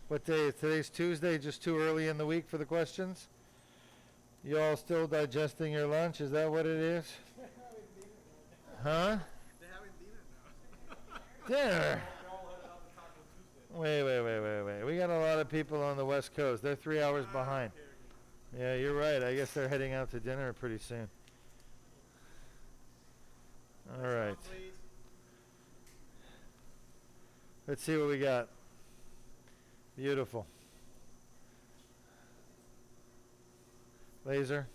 What day? Today's Tuesday, just too early in the week for the questions? You all still digesting your lunch? Is that what it is? Huh? They haven't eaten now. Dinner? Wait. We got a lot of people on the West Coast. They're 3 hours behind. Yeah, you're right. I guess they're heading out to dinner pretty soon. All right. Let's see what we got. Beautiful. Laser.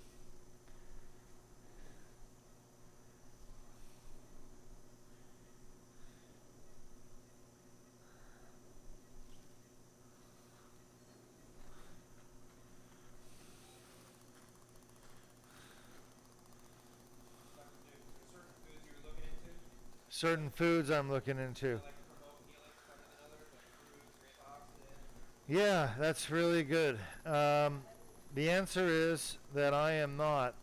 Certain foods I'm looking into. Yeah, that's really good. The answer is that I am not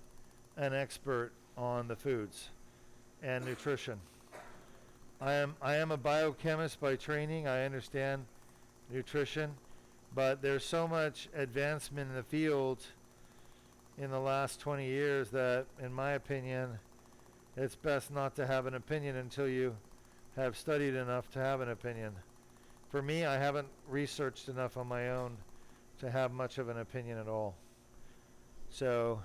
an expert on the foods and nutrition. I am a biochemist by training. I understand nutrition, but there's so much advancement in the field in the last 20 years that, in my opinion, it's best not to have an opinion until you have studied enough to have an opinion. For me, I haven't researched enough on my own to have much of an opinion at all. So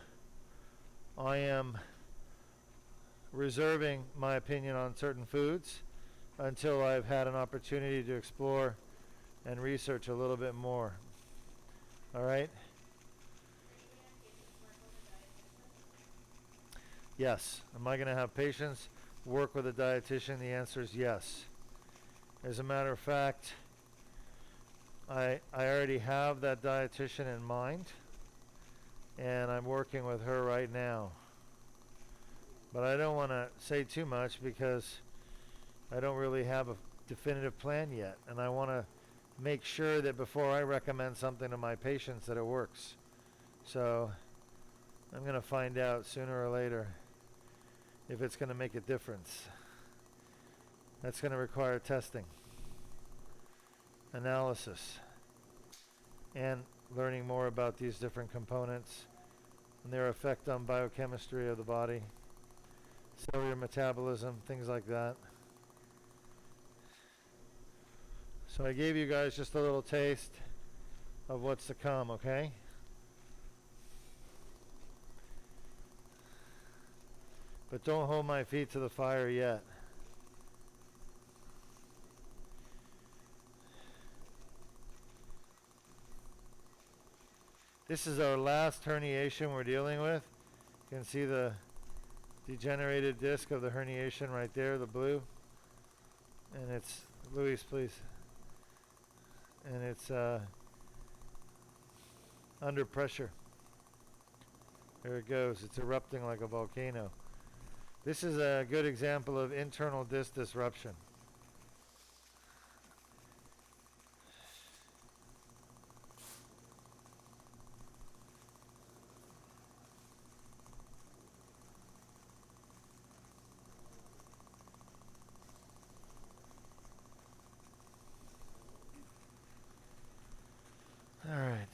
I am reserving my opinion on certain foods until I've had an opportunity to explore and research a little bit more. All right? Yes. Am I going to have patients work with a dietitian? The answer is yes. As a matter of fact, I already have that dietitian in mind, and I'm working with her right now. But I don't want to say too much because I don't really have a definitive plan yet, and I want to make sure that before I recommend something to my patients that it works. So I'm going to find out sooner or later if it's going to make a difference. That's going to require testing, analysis, and learning more about these different components and their effect on biochemistry of the body, cellular metabolism, things like that. So I gave you guys just a little taste of what's to come, okay? But don't hold my feet to the fire yet. This is our last herniation we're dealing with. You can see the degenerated disc of the herniation right there, the blue. And it's, Luis, please. And it's under pressure. There it goes. It's erupting like a volcano. This is a good example of internal disc disruption. All right.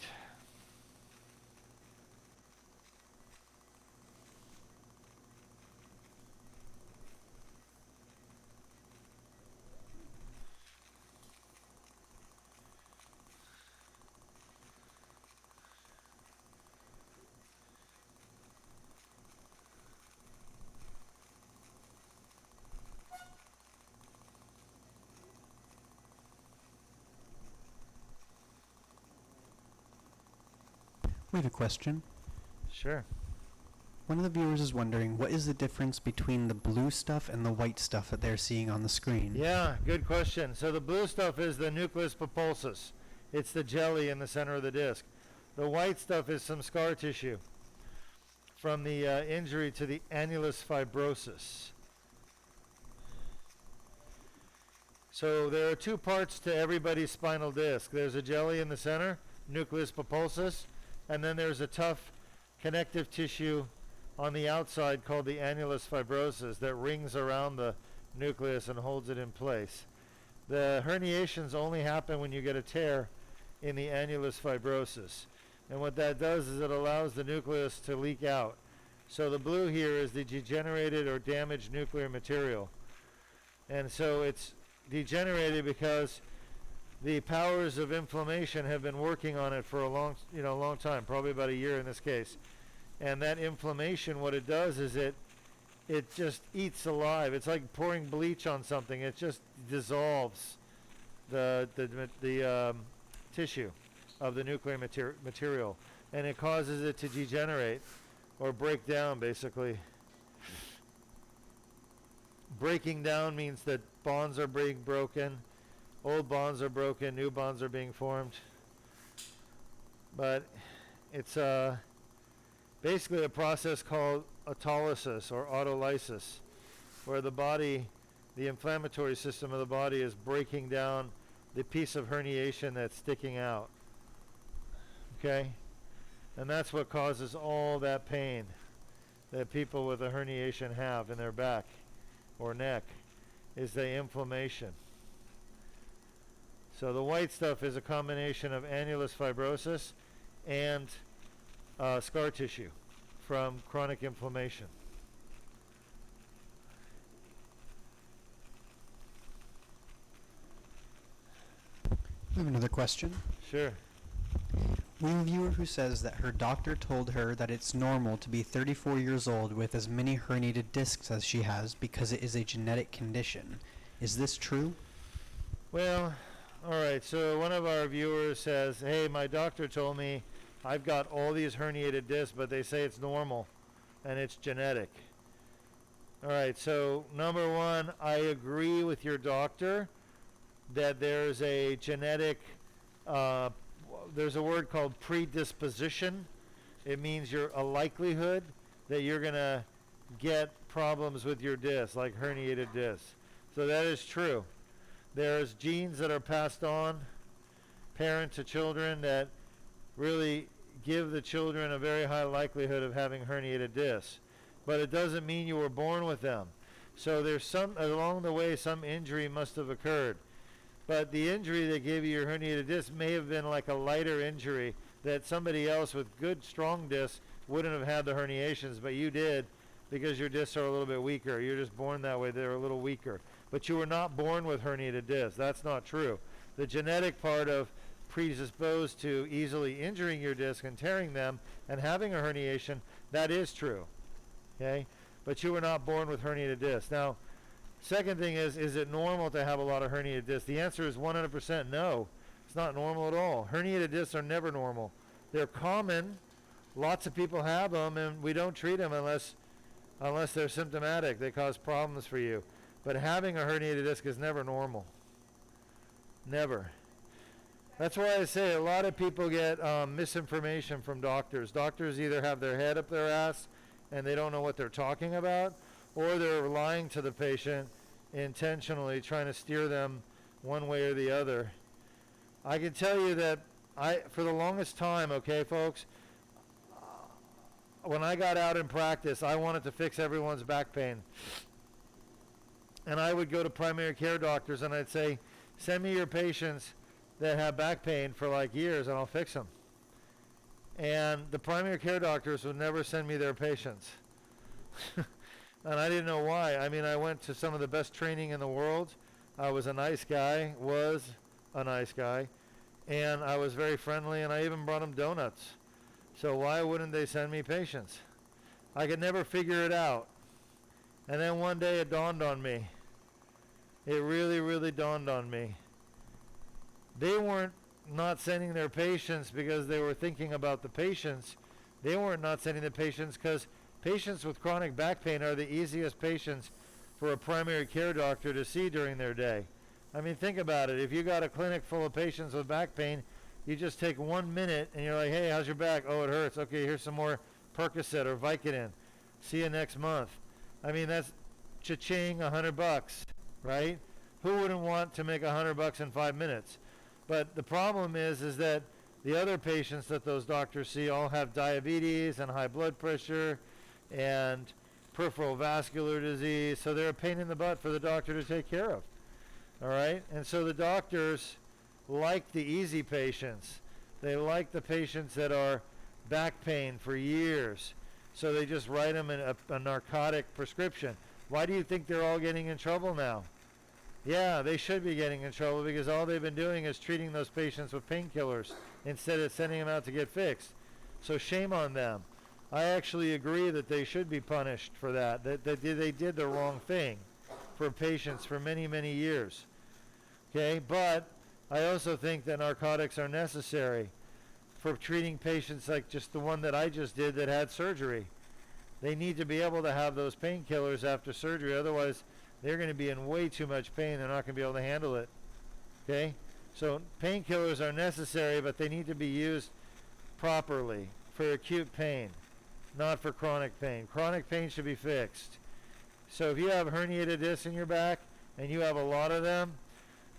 We have a question. Sure. One of the viewers is wondering, what is the difference between the blue stuff and the white stuff that they're seeing on the screen? Yeah, good question. So the blue stuff is the nucleus pulposus. It's the jelly in the center of the disc. The white stuff is some scar tissue from the injury to the annulus fibrosus. So there are two parts to everybody's spinal disc. There's a jelly in the center, nucleus pulposus, and then there's a tough connective tissue on the outside called the annulus fibrosus that rings around the nucleus and holds it in place. The herniations only happen when you get a tear in the annulus fibrosus. And what that does is it allows the nucleus to leak out. So the blue here is the degenerated or damaged nuclear material. And so it's degenerated because the powers of inflammation have been working on it for a long time, probably about a year in this case. And that inflammation, what it does is it just eats alive. It's like pouring bleach on something. It just dissolves the tissue of the nuclear material, and it causes it to degenerate or break down, basically. Breaking down means that bonds are being broken, old bonds are broken, new bonds are being formed. But it's basically a process called autolysis or autolysis, where the body, the inflammatory system of the body, is breaking down the piece of herniation that's sticking out. Okay? And that's what causes all that pain that people with a herniation have in their back or neck, is the inflammation. So the white stuff is a combination of annulus fibrosus and scar tissue from chronic inflammation. We have another question. Sure. We have a viewer who says that her doctor told her that it's normal to be 34 years old with as many herniated discs as she has because it is a genetic condition. Is this true? Well, all right. So one of our viewers says, hey, my doctor told me I've got all these herniated discs, but they say it's normal and it's genetic. All right. So number one, I agree with your doctor that there's a genetic there's a word called predisposition. It means you're a likelihood that you're going to get problems with your discs, like herniated discs. So that is true. There's genes that are passed on, parent to children, that really give the children a very high likelihood of having herniated discs. But it doesn't mean you were born with them. So there's along the way, some injury must have occurred. But the injury that gave you your herniated disc may have been like a lighter injury that somebody else with good, strong discs wouldn't have had the herniations, but you did because your discs are a little bit weaker. You're just born that way. They're a little weaker. But you were not born with herniated discs. That's not true. The genetic part of predisposed to easily injuring your disc and tearing them and having a herniation, that is true. Okay? But you were not born with herniated discs. Now, second thing is it normal to have a lot of herniated discs? The answer is 100% no. It's not normal at all. Herniated discs are never normal. They're common. Lots of people have them, and we don't treat them unless they're symptomatic. They cause problems for you. But having a herniated disc is never normal. Never. That's why I say a lot of people get misinformation from doctors. Doctors either have their head up their ass and they don't know what they're talking about, or they're lying to the patient intentionally, trying to steer them one way or the other. I can tell you that for the longest time, okay, folks, when I got out in practice, I wanted to fix everyone's back pain. And I would go to primary care doctors and I'd say, send me your patients that have back pain for like years and I'll fix them. And the primary care doctors would never send me their patients. And I didn't know why. I mean, I went to some of the best training in the world. I was a nice guy, and I was very friendly, and I even brought them donuts. So why wouldn't they send me patients? I could never figure it out. And then one day it dawned on me. It really, really dawned on me. They weren't not sending their patients because they were thinking about the patients. They weren't not sending the patients because patients with chronic back pain are the easiest patients for a primary care doctor to see during their day. I mean, think about it. If you got a clinic full of patients with back pain, you just take 1 minute and you're like, hey, how's your back? Oh, it hurts. Okay, here's some more Percocet or Vicodin. See you next month. I mean, that's cha-ching, $100, right? Who wouldn't want to make $100 in 5 minutes? But the problem is that the other patients that those doctors see all have diabetes and high blood pressure and peripheral vascular disease, so they're a pain in the butt for the doctor to take care of. All right? And so the doctors like the easy patients. They like the patients that are back pain for years. So they just write them a narcotic prescription. Why do you think they're all getting in trouble now? Yeah, they should be getting in trouble because all they've been doing is treating those patients with painkillers instead of sending them out to get fixed. So shame on them. I actually agree that they should be punished for that. That they did the wrong thing for patients for many, many years. Okay, but I also think that narcotics are necessary for treating patients like just the one that I just did that had surgery. They need to be able to have those painkillers after surgery, otherwise they're going to be in way too much pain. They're not going to be able to handle it. Okay? So painkillers are necessary, but they need to be used properly for acute pain, not for chronic pain. Chronic pain should be fixed. So if you have herniated discs in your back and you have a lot of them,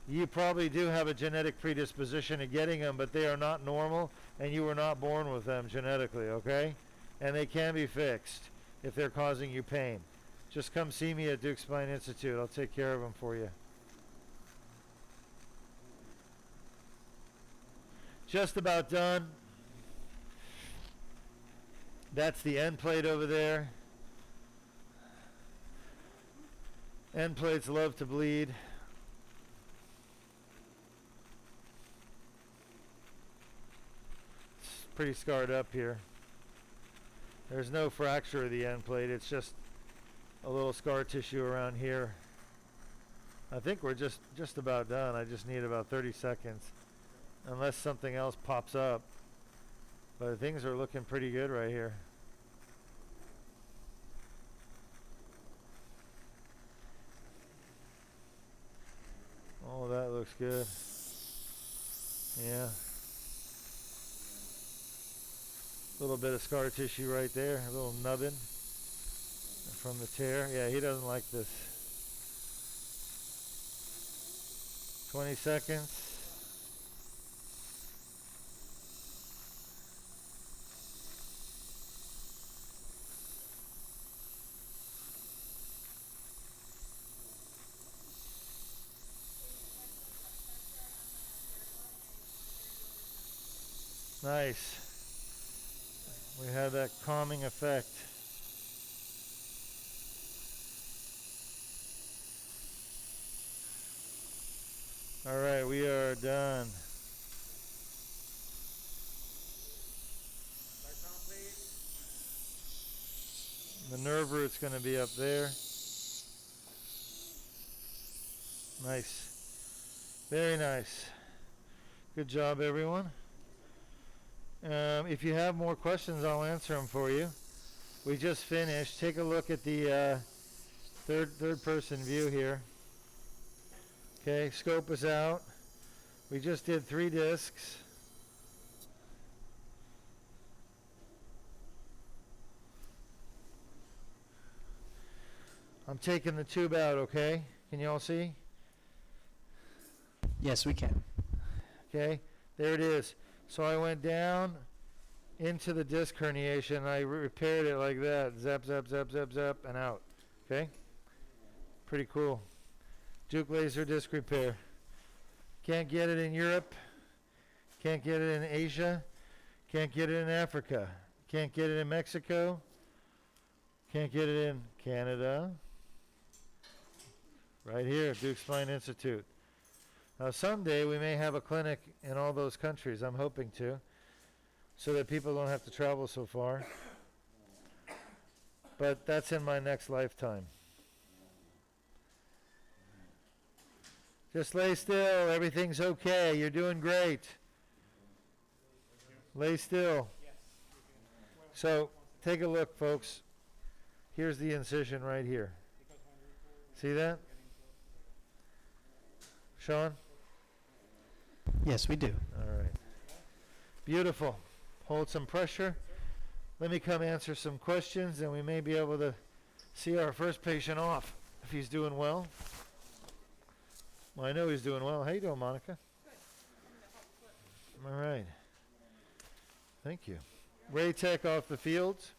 you probably do have a genetic predisposition to getting them, but they are not normal and you were not born with them genetically, okay? And they can be fixed if they're causing you pain. Just come see me at Duke Spine Institute. I'll take care of them for you. Just about done. That's the end plate over there. End plates love to bleed. It's pretty scarred up here. There's no fracture of the end plate. It's just a little scar tissue around here. I think we're just about done. I just need about 30 seconds. Unless something else pops up. But things are looking pretty good right here. Oh, that looks good. Yeah. A little bit of scar tissue right there. A little nubbin from the tear. Yeah, he doesn't like this. 20 seconds. Nice. We have that calming effect. All right, we are done. The nerve root's going to be up there. Nice. Very nice. Good job, everyone. If you have more questions, I'll answer them for you. We just finished. Take a look at the third person view here. Okay, scope is out. We just did 3 discs. I'm taking the tube out, okay? Can you all see? Yes, we can. Okay, there it is. So I went down into the disc herniation. I repaired it like that. Zap, zap, zap, zap, zap, and out. Okay? Pretty cool. Duke laser disc repair. Can't get it in Europe. Can't get it in Asia. Can't get it in Africa. Can't get it in Mexico. Can't get it in Canada. Right here at Duke Spine Institute. Now someday we may have a clinic in all those countries. I'm hoping to. So that people don't have to travel so far. But that's in my next lifetime. Just lay still. Everything's okay. You're doing great. Lay still. Yes. You can. Well, So, take a look, folks. Here's the incision right here. because when you pull, See that? getting close to Sean? Yes, we do. All right. Beautiful. Hold some pressure. Let me come answer some questions, and we may be able to see our first patient off if he's doing well. Well, I know he's doing well. How you doing, Monica? All right. Thank you. Ray Tech off the fields.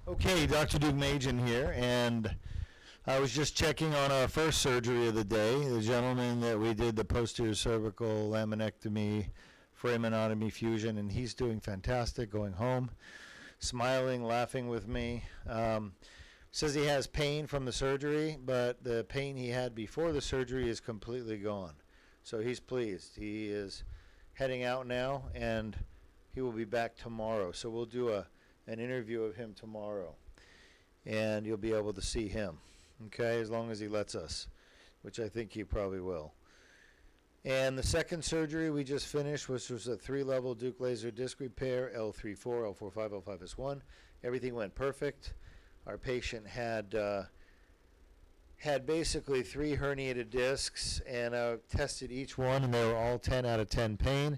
Okay, Dr. Duke Majan here, and I was just checking on our first surgery of the day, the gentleman that we did the posterior cervical laminectomy foraminotomy fusion, and he's doing fantastic, going home, smiling, laughing with me. Says he has pain from the surgery, but the pain he had before the surgery is completely gone. So he's pleased. He is heading out now, and he will be back tomorrow. So we'll do an interview of him tomorrow, and you'll be able to see him, okay, as long as he lets us, which I think he probably will. And the second surgery we just finished, which was a 3-level Duke laser disc repair, L34, L45, L5S1. Everything went perfect. Our patient had basically 3 herniated discs, and I tested each one, and they were all 10 out of 10 pain,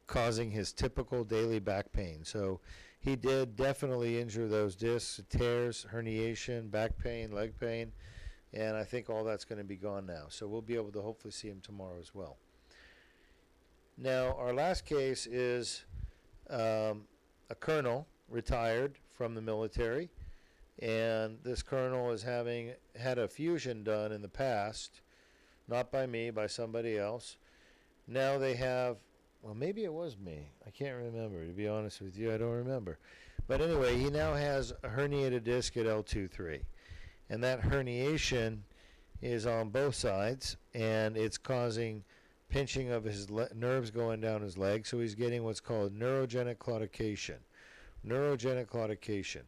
causing his typical daily back pain. So he did definitely injure those discs, tears, herniation, back pain, leg pain, and I think all that's going to be gone now. So we'll be able to hopefully see him tomorrow as well. Now, our last case is a colonel retired from the military, and this colonel is had a fusion done in the past, not by me, by somebody else. Now they have, well, maybe it was me. I can't remember, to be honest with you. I don't remember. But anyway, he now has a herniated disc at L23, and that herniation is on both sides, and it's causing pinching of his nerves going down his leg, so he's getting what's called neurogenic claudication. Neurogenic claudication.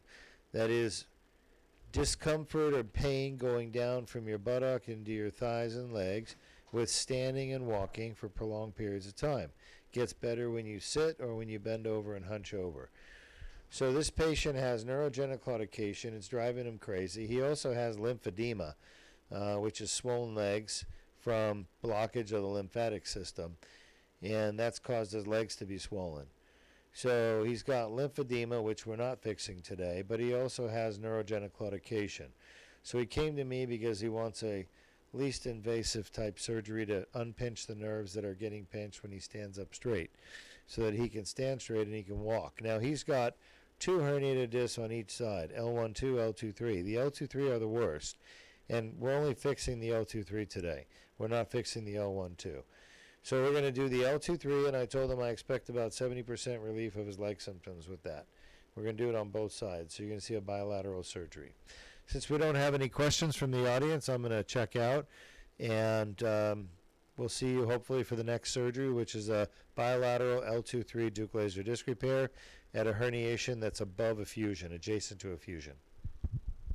That is discomfort or pain going down from your buttock into your thighs and legs with standing and walking for prolonged periods of time. Gets better when you sit or when you bend over and hunch over. So this patient has neurogenic claudication. It's driving him crazy. He also has lymphedema, which is swollen legs from blockage of the lymphatic system, and that's caused his legs to be swollen. So he's got lymphedema, which we're not fixing today, but he also has neurogenic claudication. So he came to me because he wants a least invasive type surgery to unpinch the nerves that are getting pinched when he stands up straight, so that he can stand straight and he can walk. Now he's got 2 herniated discs on each side, L12, L23. The L23 are the worst, and we're only fixing the L23 today. We're not fixing the L12. So we're going to do the L23, and I told him I expect about 70% relief of his leg symptoms with that. We're going to do it on both sides, so you're going to see a bilateral surgery. Since we don't have any questions from the audience, I'm going to check out, and we'll see you hopefully for the next surgery, which is a bilateral L23 Duke laser disc repair at a herniation that's above a fusion, adjacent to a fusion.